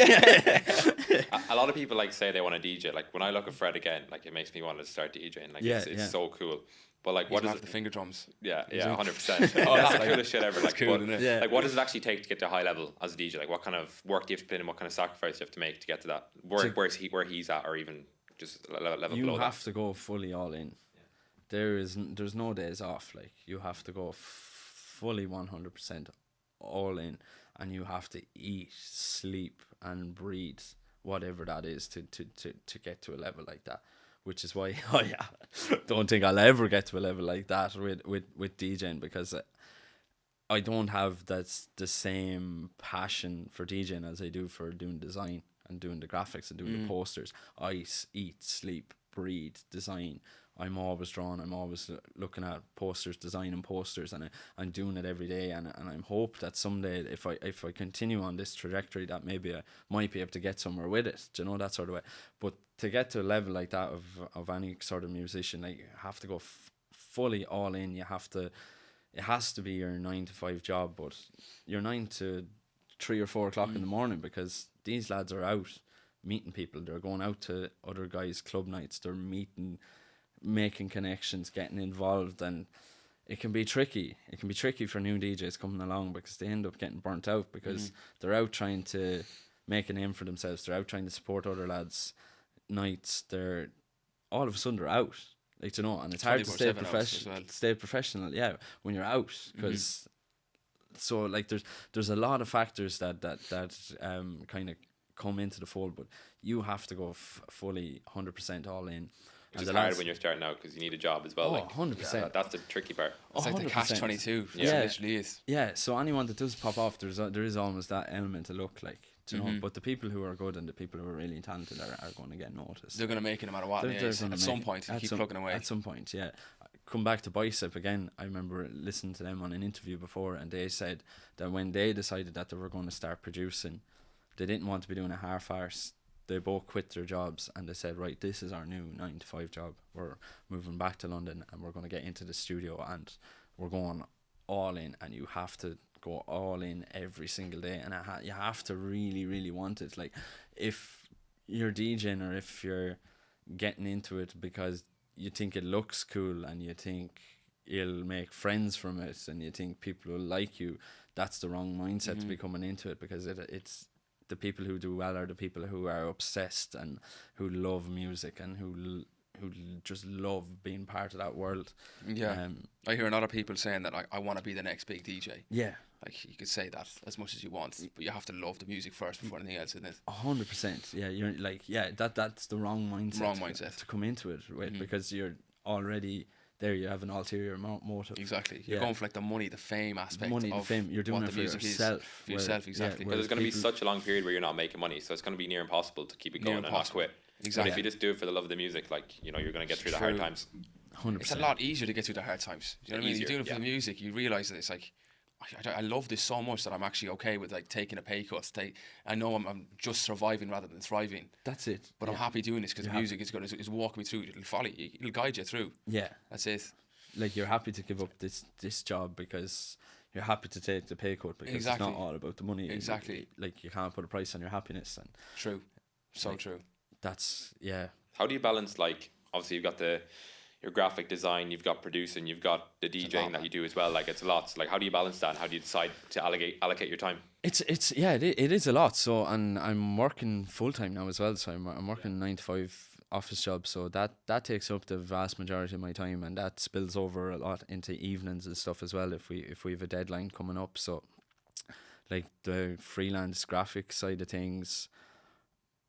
a lot of people like say they want to DJ. Like, when I look at Fred again, like, it makes me want to start DJing. Like, it's so cool. But like, what is the finger drums? Yeah, 100%. Oh, that's the coolest shit ever. Like, cool, isn't it? Like, what does it actually take to get to a high level as a DJ? Like, what kind of work do you have to put in, and what kind of sacrifice do you have to make to get to that? Where he's at, or even just a level below that? You have to go fully all in. There's no days off. Like, you have to go fully 100% all in, and you have to eat, sleep, and breathe whatever that is to get to a level like that. Which is why I don't think I'll ever get to a level like that with DJing, because I don't have the same passion for DJing as I do for doing design and doing the graphics and doing the posters. I eat, sleep, breathe design. I'm always drawn. I'm always looking at posters, designing posters, and I'm doing it every day. And I hope that someday, if I continue on this trajectory, that maybe I might be able to get somewhere with it. Do you know, that sort of way? But to get to a level like that of any sort of musician, like, you have to go fully all in. It has to be your 9 to 5 job, but your 9 to 3 or 4 o'clock in the morning, because these lads are out meeting people. They're going out to other guys' club nights. They're meeting, making connections, getting involved, and it can be tricky. It can be tricky for new DJs coming along, because they end up getting burnt out, because they're out trying to make a name for themselves. They're out trying to support other lads' nights. They're all of a sudden they're out, like, you know, and it's hard to stay professional. Yeah, when you're out, because so like there's a lot of factors that kind of come into the fold, but you have to go fully 100% all in. Which is hard when you're starting out, because you need a job as well. Oh, like, 100%. Yeah, that's the tricky part. It's like the catch-22. Yeah, it literally is. Yeah, so anyone that does pop off, there is almost that element to look like, you know. But the people who are good and the people who are really talented are going to get noticed. They're going to make it no matter what. At some point, you keep plugging away. At some point, yeah. Come back to Bicep again. I remember listening to them on an interview before, and they said that when they decided that they were going to start producing, they didn't want to be doing a half-arse. They both quit their jobs, and they said, right, this is our new 9 to 5 job. We're moving back to London, and we're going to get into the studio, and we're going all in. And you have to go all in every single day, and you have to really, really want it. Like, if you're DJing, or if you're getting into it because you think it looks cool and you think you'll make friends from it and you think people will like you, that's the wrong mindset to be coming into it, because it's the people who do well are the people who are obsessed and who love music and who just love being part of that world. Yeah. I hear a lot of people saying that I want to be the next big DJ. Yeah. Like, you could say that as much as you want, but you have to love the music first before anything else, isn't it? 100%. Yeah, you're like, that's the wrong mindset. To come into it with, because you're already there. You have an ulterior motive. Exactly. You're going for like the money, the fame aspect. The fame. You're doing it for yourself. For yourself, exactly. Because there's going to be such a long period where you're not making money, so it's going to be near impossible to keep it going and not quit. Exactly. But if you just do it for the love of the music, like, you know, you're going to get through the hard times. 100%. It's a lot easier to get through the hard times. You know what I mean? You're doing it for the music. You realise that it's like, I love this so much that I'm actually okay with like taking a pay cut. I know I'm just surviving rather than thriving. That's it. But I'm happy doing this because the music is walking me through. It'll follow you. It'll guide you through. Yeah. That's it. Like, you're happy to give up this job because you're happy to take the pay cut, because it's not all about the money. Exactly. Like, you can't put a price on your happiness. And true. So true. That's, yeah. How do you balance, like, obviously you've got your graphic design, you've got producing, you've got the DJing that you do as well. Like, it's a lot. So, like, how do you balance that? And how do you decide to allocate your time? It is a lot. So, and I'm working full time now as well. So I'm working 9 to 5 office job. So that takes up the vast majority of my time, and that spills over a lot into evenings and stuff as well. If we have a deadline coming up, so like the freelance graphic side of things,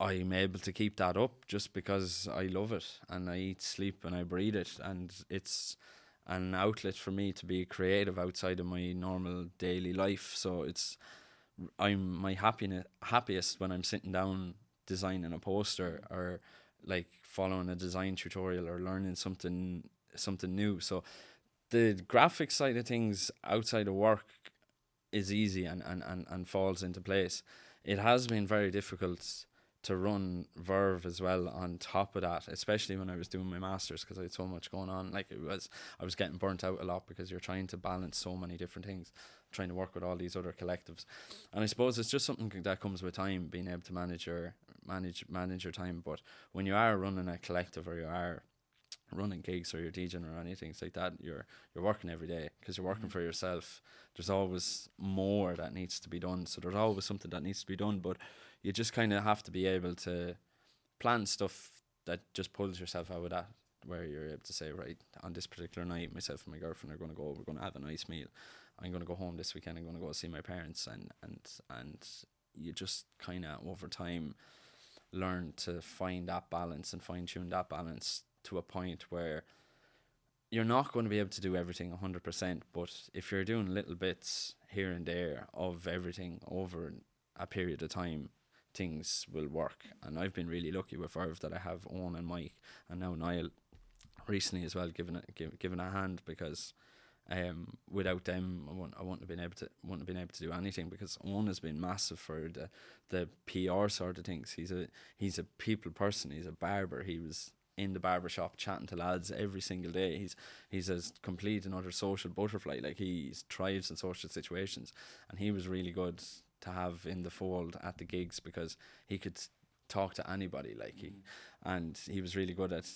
I'm able to keep that up just because I love it and I eat, sleep and I breathe it, and it's an outlet for me to be creative outside of my normal daily life. So I'm my happiest when I'm sitting down designing a poster, or like following a design tutorial, or learning something new. So the graphic side of things outside of work is easy and falls into place. It has been very difficult to run Verve as well on top of that, especially when I was doing my masters, because I had so much going on. Like, I was getting burnt out a lot because you're trying to balance so many different things, trying to work with all these other collectives. And I suppose it's just something that comes with time, being able to manage your time. But when you are running a collective, or you are running gigs, or you're DJing or anything like that, you're working every day, because you're working for yourself. There's always more that needs to be done, so there's always something that needs to be done, but you just kind of have to be able to plan stuff that just pulls yourself out of that, where you're able to say, right, on this particular night, myself and my girlfriend are going to go, we're going to have a nice meal, I'm going to go home this weekend, I'm going to go see my parents, and you just kind of over time learn to find that balance and fine tune that balance to a point where you're not going to be able to do everything 100%, but if you're doing little bits here and there of everything over a period of time, things will work. And I've been really lucky with Verve that I have Owen and Mike, and now Niall recently as well, given a hand, because without them I wouldn't have been able to do anything, because Owen has been massive for the PR sort of things. He's a people person, he's a barber, he was in the barber shop chatting to lads every single day. He's as complete and utter social butterfly. Like, he thrives in social situations, and he was really good to have in the fold at the gigs, because he could talk to anybody. Like, he was really good at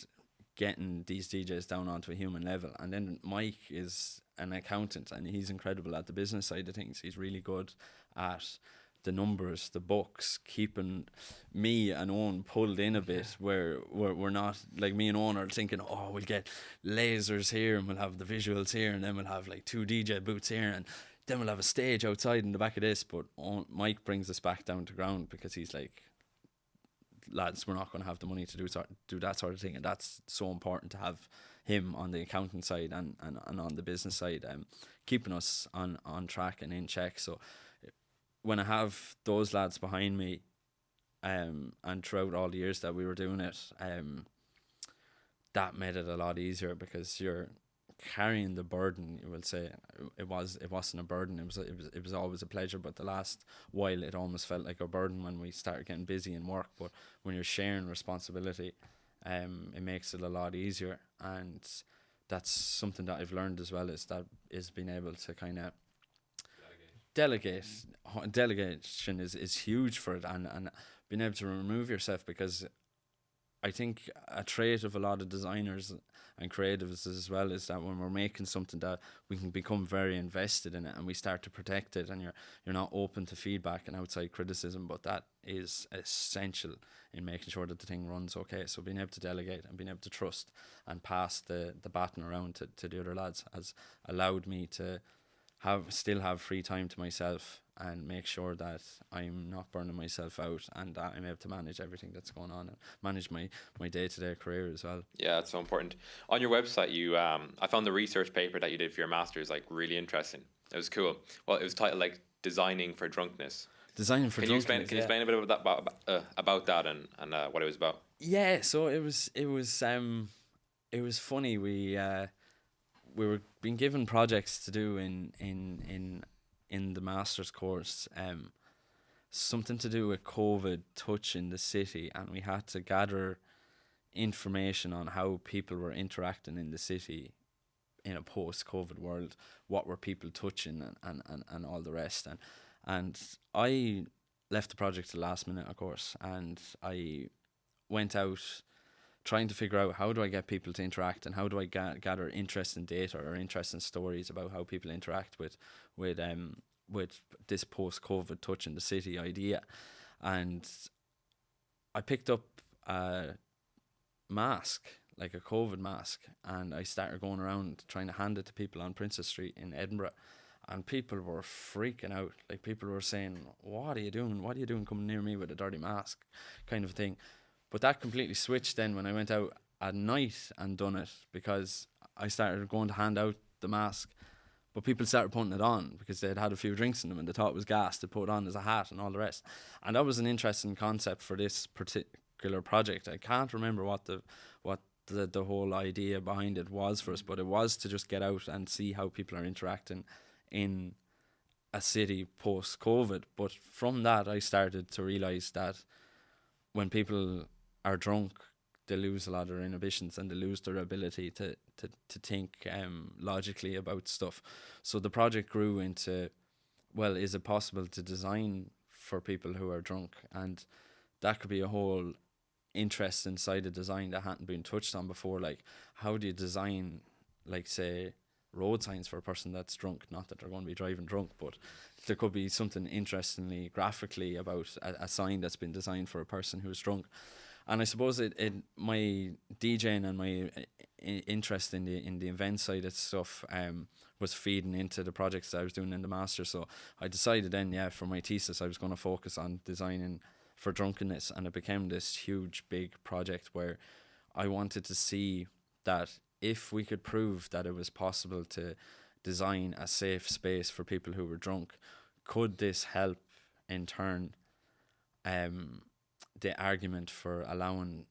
getting these DJs down onto a human level. And then Mike is an accountant, and he's incredible at the business side of things. He's really good at the numbers, the books, keeping me and Owen pulled in a bit, where we're not, like, me and Owen are thinking, oh, we'll get lasers here and we'll have the visuals here, and then we'll have like 2 DJ booths here, and then we'll have a stage outside in the back of this. But Mike brings us back down to ground, because he's like, lads, we're not going to have the money to do that sort of thing, and that's so important to have him on the accounting side and on the business side, keeping us on track and in check. So when I have those lads behind me, and throughout all the years that we were doing it, that made it a lot easier, because you're carrying the burden. You will say it wasn't a burden, it was always a pleasure, but the last while it almost felt like a burden when we started getting busy in work. But when you're sharing responsibility, it makes it a lot easier. And that's something that I've learned as well, is being able to kind of delegate. Delegation is huge for it, and being able to remove yourself, because I think a trait of a lot of designers and creatives as well is that when we're making something, that we can become very invested in it, and we start to protect it, and you're not open to feedback and outside criticism, but that is essential in making sure that the thing runs okay. So being able to delegate and being able to trust and pass the baton around to the other lads has allowed me to still have free time to myself and make sure that I'm not burning myself out, and that I'm able to manage everything that's going on and manage my day-to-day career as well. Yeah, it's so important. On your website, you I found the research paper that you did for your master's like really interesting. It was cool. Well, it was titled like Designing for Drunkenness. Designing for Drunkenness. Can you explain a bit about that and what it was about? Yeah, so it was funny. We were being given projects to do in the master's course, something to do with COVID touch in the city, and we had to gather information on how people were interacting in the city in a post-COVID world. What were people touching and all the rest, and I left the project to the last minute, of course, and I went out trying to figure out how do I get people to interact, and how do I gather interesting data or interesting stories about how people interact with this post-COVID touch in the city idea. And I picked up a mask, like a COVID mask, and I started going around trying to hand it to people on Princess Street in Edinburgh, and people were freaking out. Like, people were saying, what are you doing coming near me with a dirty mask, kind of thing. But that completely switched then when I went out at night and done it, because I started going to hand out the mask, but people started putting it on because they'd had a few drinks in them and they thought it was gas to put it on as a hat and all the rest. And that was an interesting concept for this particular project. I can't remember what the whole idea behind it was for us, but it was to just get out and see how people are interacting in a city post-COVID. But from that, I started to realise that when people are drunk, they lose a lot of their inhibitions and they lose their ability to think logically about stuff. So the project grew into, well, is it possible to design for people who are drunk? And that could be a whole interesting side of design that hadn't been touched on before. Like, how do you design, like, say, road signs for a person that's drunk? Not that they're going to be driving drunk, but there could be something interestingly graphically about a sign that's been designed for a person who's drunk. And I suppose my DJing and my interest in the event side of stuff was feeding into the projects that I was doing in the master. So I decided then, for my thesis, I was going to focus on designing for drunkenness, and it became this huge, big project where I wanted to see that if we could prove that it was possible to design a safe space for people who were drunk, could this help in turn the argument for allowing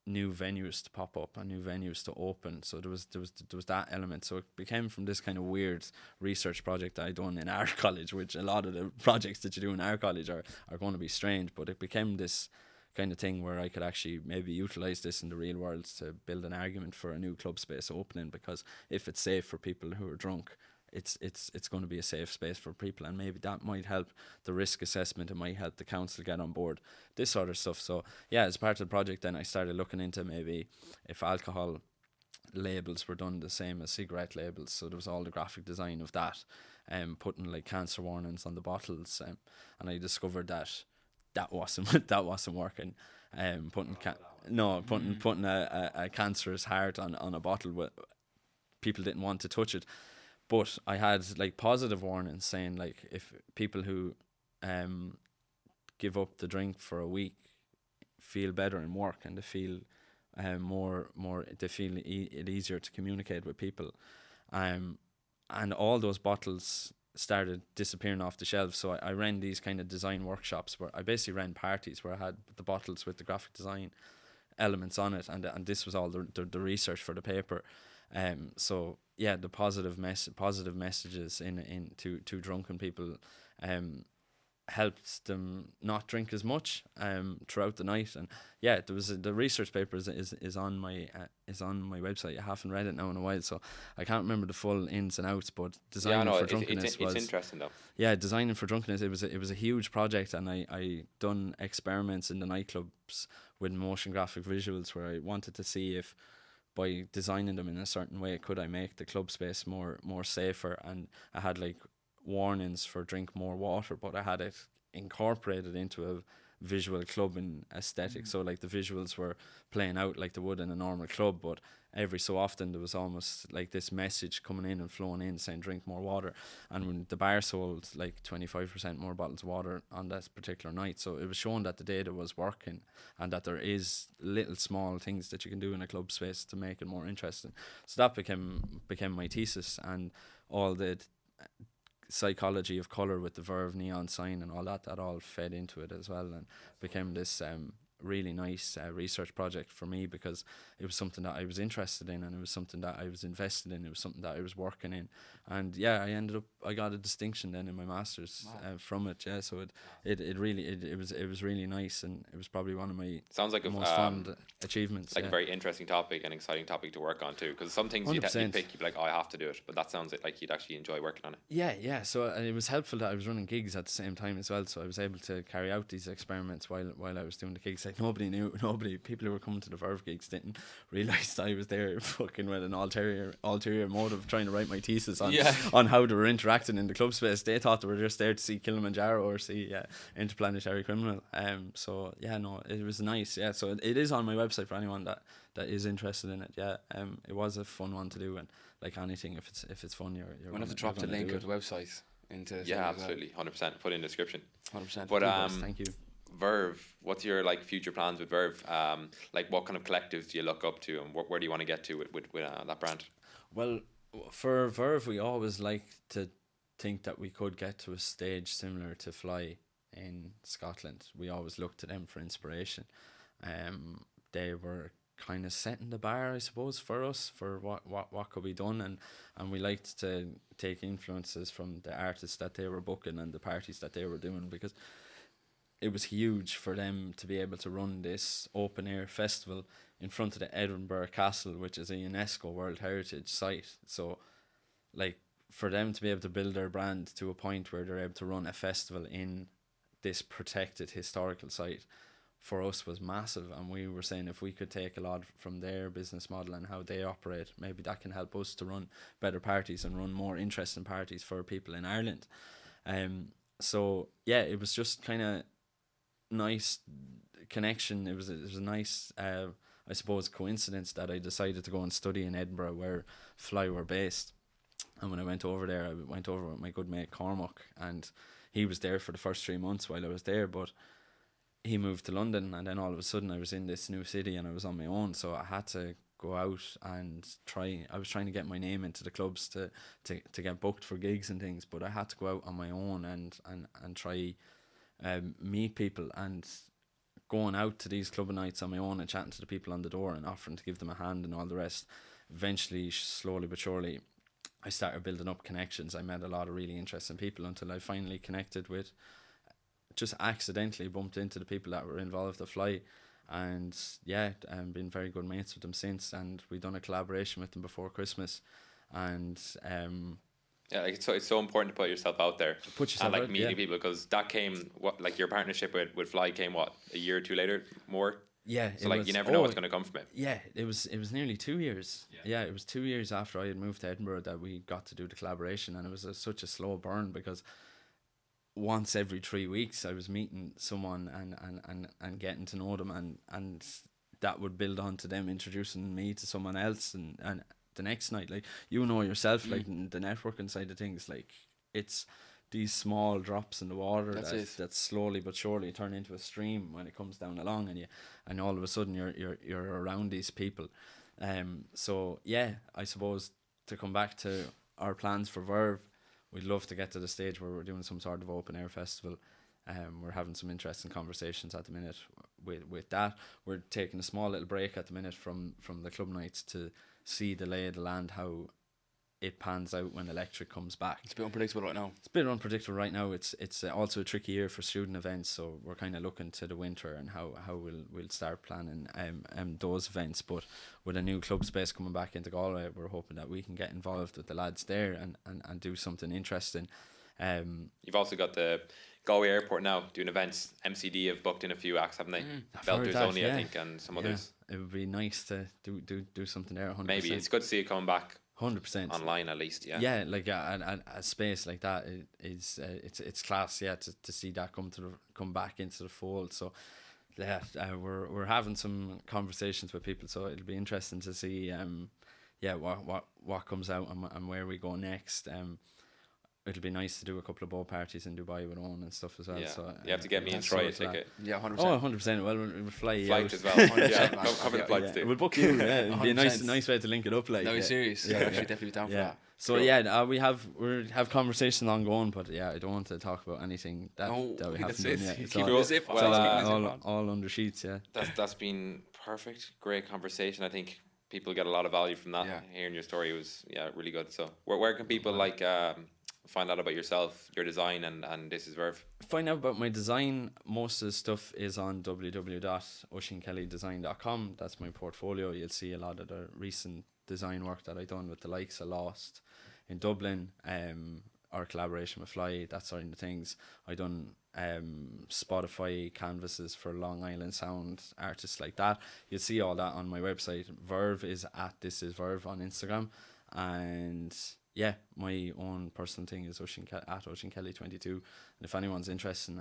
new venues to pop up and new venues to open? So there was that element. So it became from this kind of weird research project that I done in our college, which a lot of the projects that you do in our college are going to be strange, but it became this kind of thing where I could actually maybe utilize this in the real world to build an argument for a new club space opening, because if it's safe for people who are drunk, it's going to be a safe space for people, and maybe that might help the risk assessment. It might help the council get on board, this sort of stuff. So as part of the project, then I started looking into maybe if alcohol labels were done the same as cigarette labels. So there was all the graphic design of that, putting like cancer warnings on the bottles, and I discovered that wasn't working. Putting a cancerous heart on a bottle, people didn't want to touch it. But I had like positive warnings saying, like, if people who give up the drink for a week feel better in work, and they feel they feel it easier to communicate with people, and all those bottles started disappearing off the shelves. So I ran these kind of design workshops where I basically ran parties where I had the bottles with the graphic design elements on it, and this was all the research for the paper. The positive messages in to drunken people helped them not drink as much throughout the night. And yeah, there was the research paper is on my website. I haven't read it now in a while, so I can't remember the full ins and outs. But designing for drunkenness it's interesting though. Yeah, designing for drunkenness. It was a huge project, and I done experiments in the nightclubs with motion graphic visuals where I wanted to see if by designing them in a certain way could I make the club space more safer. And I had like warnings for drink more water, but I had it incorporated into a visual club and aesthetic. So like the visuals were playing out like they would in a normal club, but every so often there was almost like this message coming in and flowing in saying drink more water. And when the bar sold like 25% more bottles of water on that particular night, so it was showing that the data was working and that there is little small things that you can do in a club space to make it more interesting. So that became my thesis, and all the psychology of colour with the Verve neon sign and all that all fed into it as well, and became this really nice research project for me, because it was something that I was interested in, and it was something that I was invested in, it was something that I was working in. And yeah, I got a distinction then in my master's from it. Yeah, so it was really nice, and it was probably one of my most fond achievements. Like a very interesting topic and exciting topic to work on too, because some things you'd pick, you'd be like, oh, I have to do it, but that sounds like you'd actually enjoy working on it. Yeah, so it was helpful that I was running gigs at the same time as well, so I was able to carry out these experiments while I was doing the gigs. Like people who were coming to the Verve gigs didn't realise I was there fucking with an ulterior motive trying to write my thesis on how they were interacting in the club space. They thought they were just there to see Kilimanjaro or see Interplanetary Criminal. So yeah, no, it was nice. Yeah, so it is on my website for anyone that is interested in it. Yeah, it was a fun one to do, and like anything, if it's fun, you're gonna have to drop the link of the website into. Yeah, absolutely, 100%. Put in the description. 100%. But thank you. Verve, what's your like future plans with Verve? Like what kind of collectives do you look up to, and where do you want to get to with that brand? Well, for Verve, we always like to think that we could get to a stage similar to Fly in Scotland. We always look to them for inspiration. They were kind of setting the bar, I suppose, for us, for what could be done, and we liked to take influences from the artists that they were booking and the parties that they were doing, because it was huge for them to be able to run this open air festival in front of the Edinburgh Castle, which is a UNESCO World Heritage Site. So like for them to be able to build their brand to a point where they're able to run a festival in this protected historical site, for us was massive. And we were saying if we could take a lot from their business model and how they operate, maybe that can help us to run better parties and run more interesting parties for people in Ireland. So yeah, it was just kind of nice connection. It was a nice I suppose coincidence that I decided to go and study in Edinburgh where Fly were based. And when I went over there, I went over with my good mate Cormac, and he was there for the first 3 months while I was there, but he moved to London, and then all of a sudden I was in this new city and I was on my own, so I had to go out and I was trying to get my name into the clubs to get booked for gigs and things, but I had to go out on my own and try meet people. And going out to these club nights on my own and chatting to the people on the door and offering to give them a hand and all the rest, eventually, slowly but surely, I started building up connections. I met a lot of really interesting people until I finally connected with, just accidentally bumped into the people that were involved at Fly, and yeah, been very good mates with them since, and we done a collaboration with them before Christmas. And yeah, like it's so important to put yourself out there and like meeting people, because that came like your partnership with Fly came a year or two later more. Yeah, so like you never know what's going to come from it. Yeah, it was nearly 2 years. Yeah, it was 2 years after I had moved to Edinburgh that we got to do the collaboration, and it was such a slow burn, because once every 3 weeks I was meeting someone and getting to know them, and that would build on to them introducing me to someone else, and the next night, like, you know yourself, like the networking side of things, like it's these small drops in the water that slowly but surely turn into a stream when it comes down along, and all of a sudden you're around these people. So yeah, I suppose to come back to our plans for Verve, we'd love to get to the stage where we're doing some sort of open air festival. We're having some interesting conversations at the minute with that. We're taking a small little break at the minute from the club nights to see the lay of the land, how it pans out when electric comes back. It's a bit unpredictable right now. It's a bit unpredictable right now. It's also a tricky year for student events, so we're kind of looking to the winter and how we'll start planning those events. But with a new club space coming back into Galway, we're hoping that we can get involved with the lads there and do something interesting. You've also got the Galway Airport now doing events. MCD have booked in a few acts, haven't they? Belters only, I think, and some others. It would be nice to do something there. 100%. Maybe it's good to see it coming back. 100% online at least. Yeah, like a space like that is it's class. Yeah, to see that come back into the fold. So yeah, we're having some conversations with people. So it'll be interesting to see what comes out and where we go next. It'll be nice to do a couple of boat parties in Dubai with Owen and stuff as well. Yeah. So you have to get me and Troy a ticket. Yeah, 100%. Oh, 100%. Well, we'll fly flight out as well. Yeah, cover the flights too. We'll book you. Yeah, it'll be a nice way to link it up. Like, no, serious. Yeah, we should definitely be down for that. So cool. We have conversations ongoing, but I don't want to talk about anything that we haven't done yet. It's all under sheets. Yeah, that's been perfect. Great conversation. I think people get a lot of value from that. Yeah. Hearing your story was really good. So where can people find out about yourself, your design, and This Is Verve? Find out about my design. Most of the stuff is on www.oisínkellydesign.com. That's my portfolio. You'll see a lot of the recent design work that I done with the likes of Lost in Dublin, our collaboration with Fly, that sort of things. I done Spotify canvases for Long Island Sound artists like that. You'll see all that on my website. Verve is at This Is Verve on Instagram, and my own personal thing is at Oisín Kelly 22. And if anyone's interested in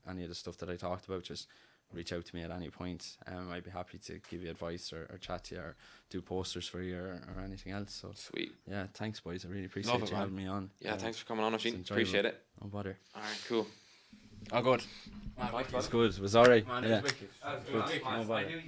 any of the stuff that I talked about, just reach out to me at any point. I'd be happy to give you advice or chat to you or do posters for you or anything else. So sweet. Yeah, thanks boys. I really appreciate you having me on. Yeah, thanks for coming on, Oisín. Appreciate it. No bother. All right, cool. Oh, good. It's good. It was alright. Man, yeah. it was wicked. No bother.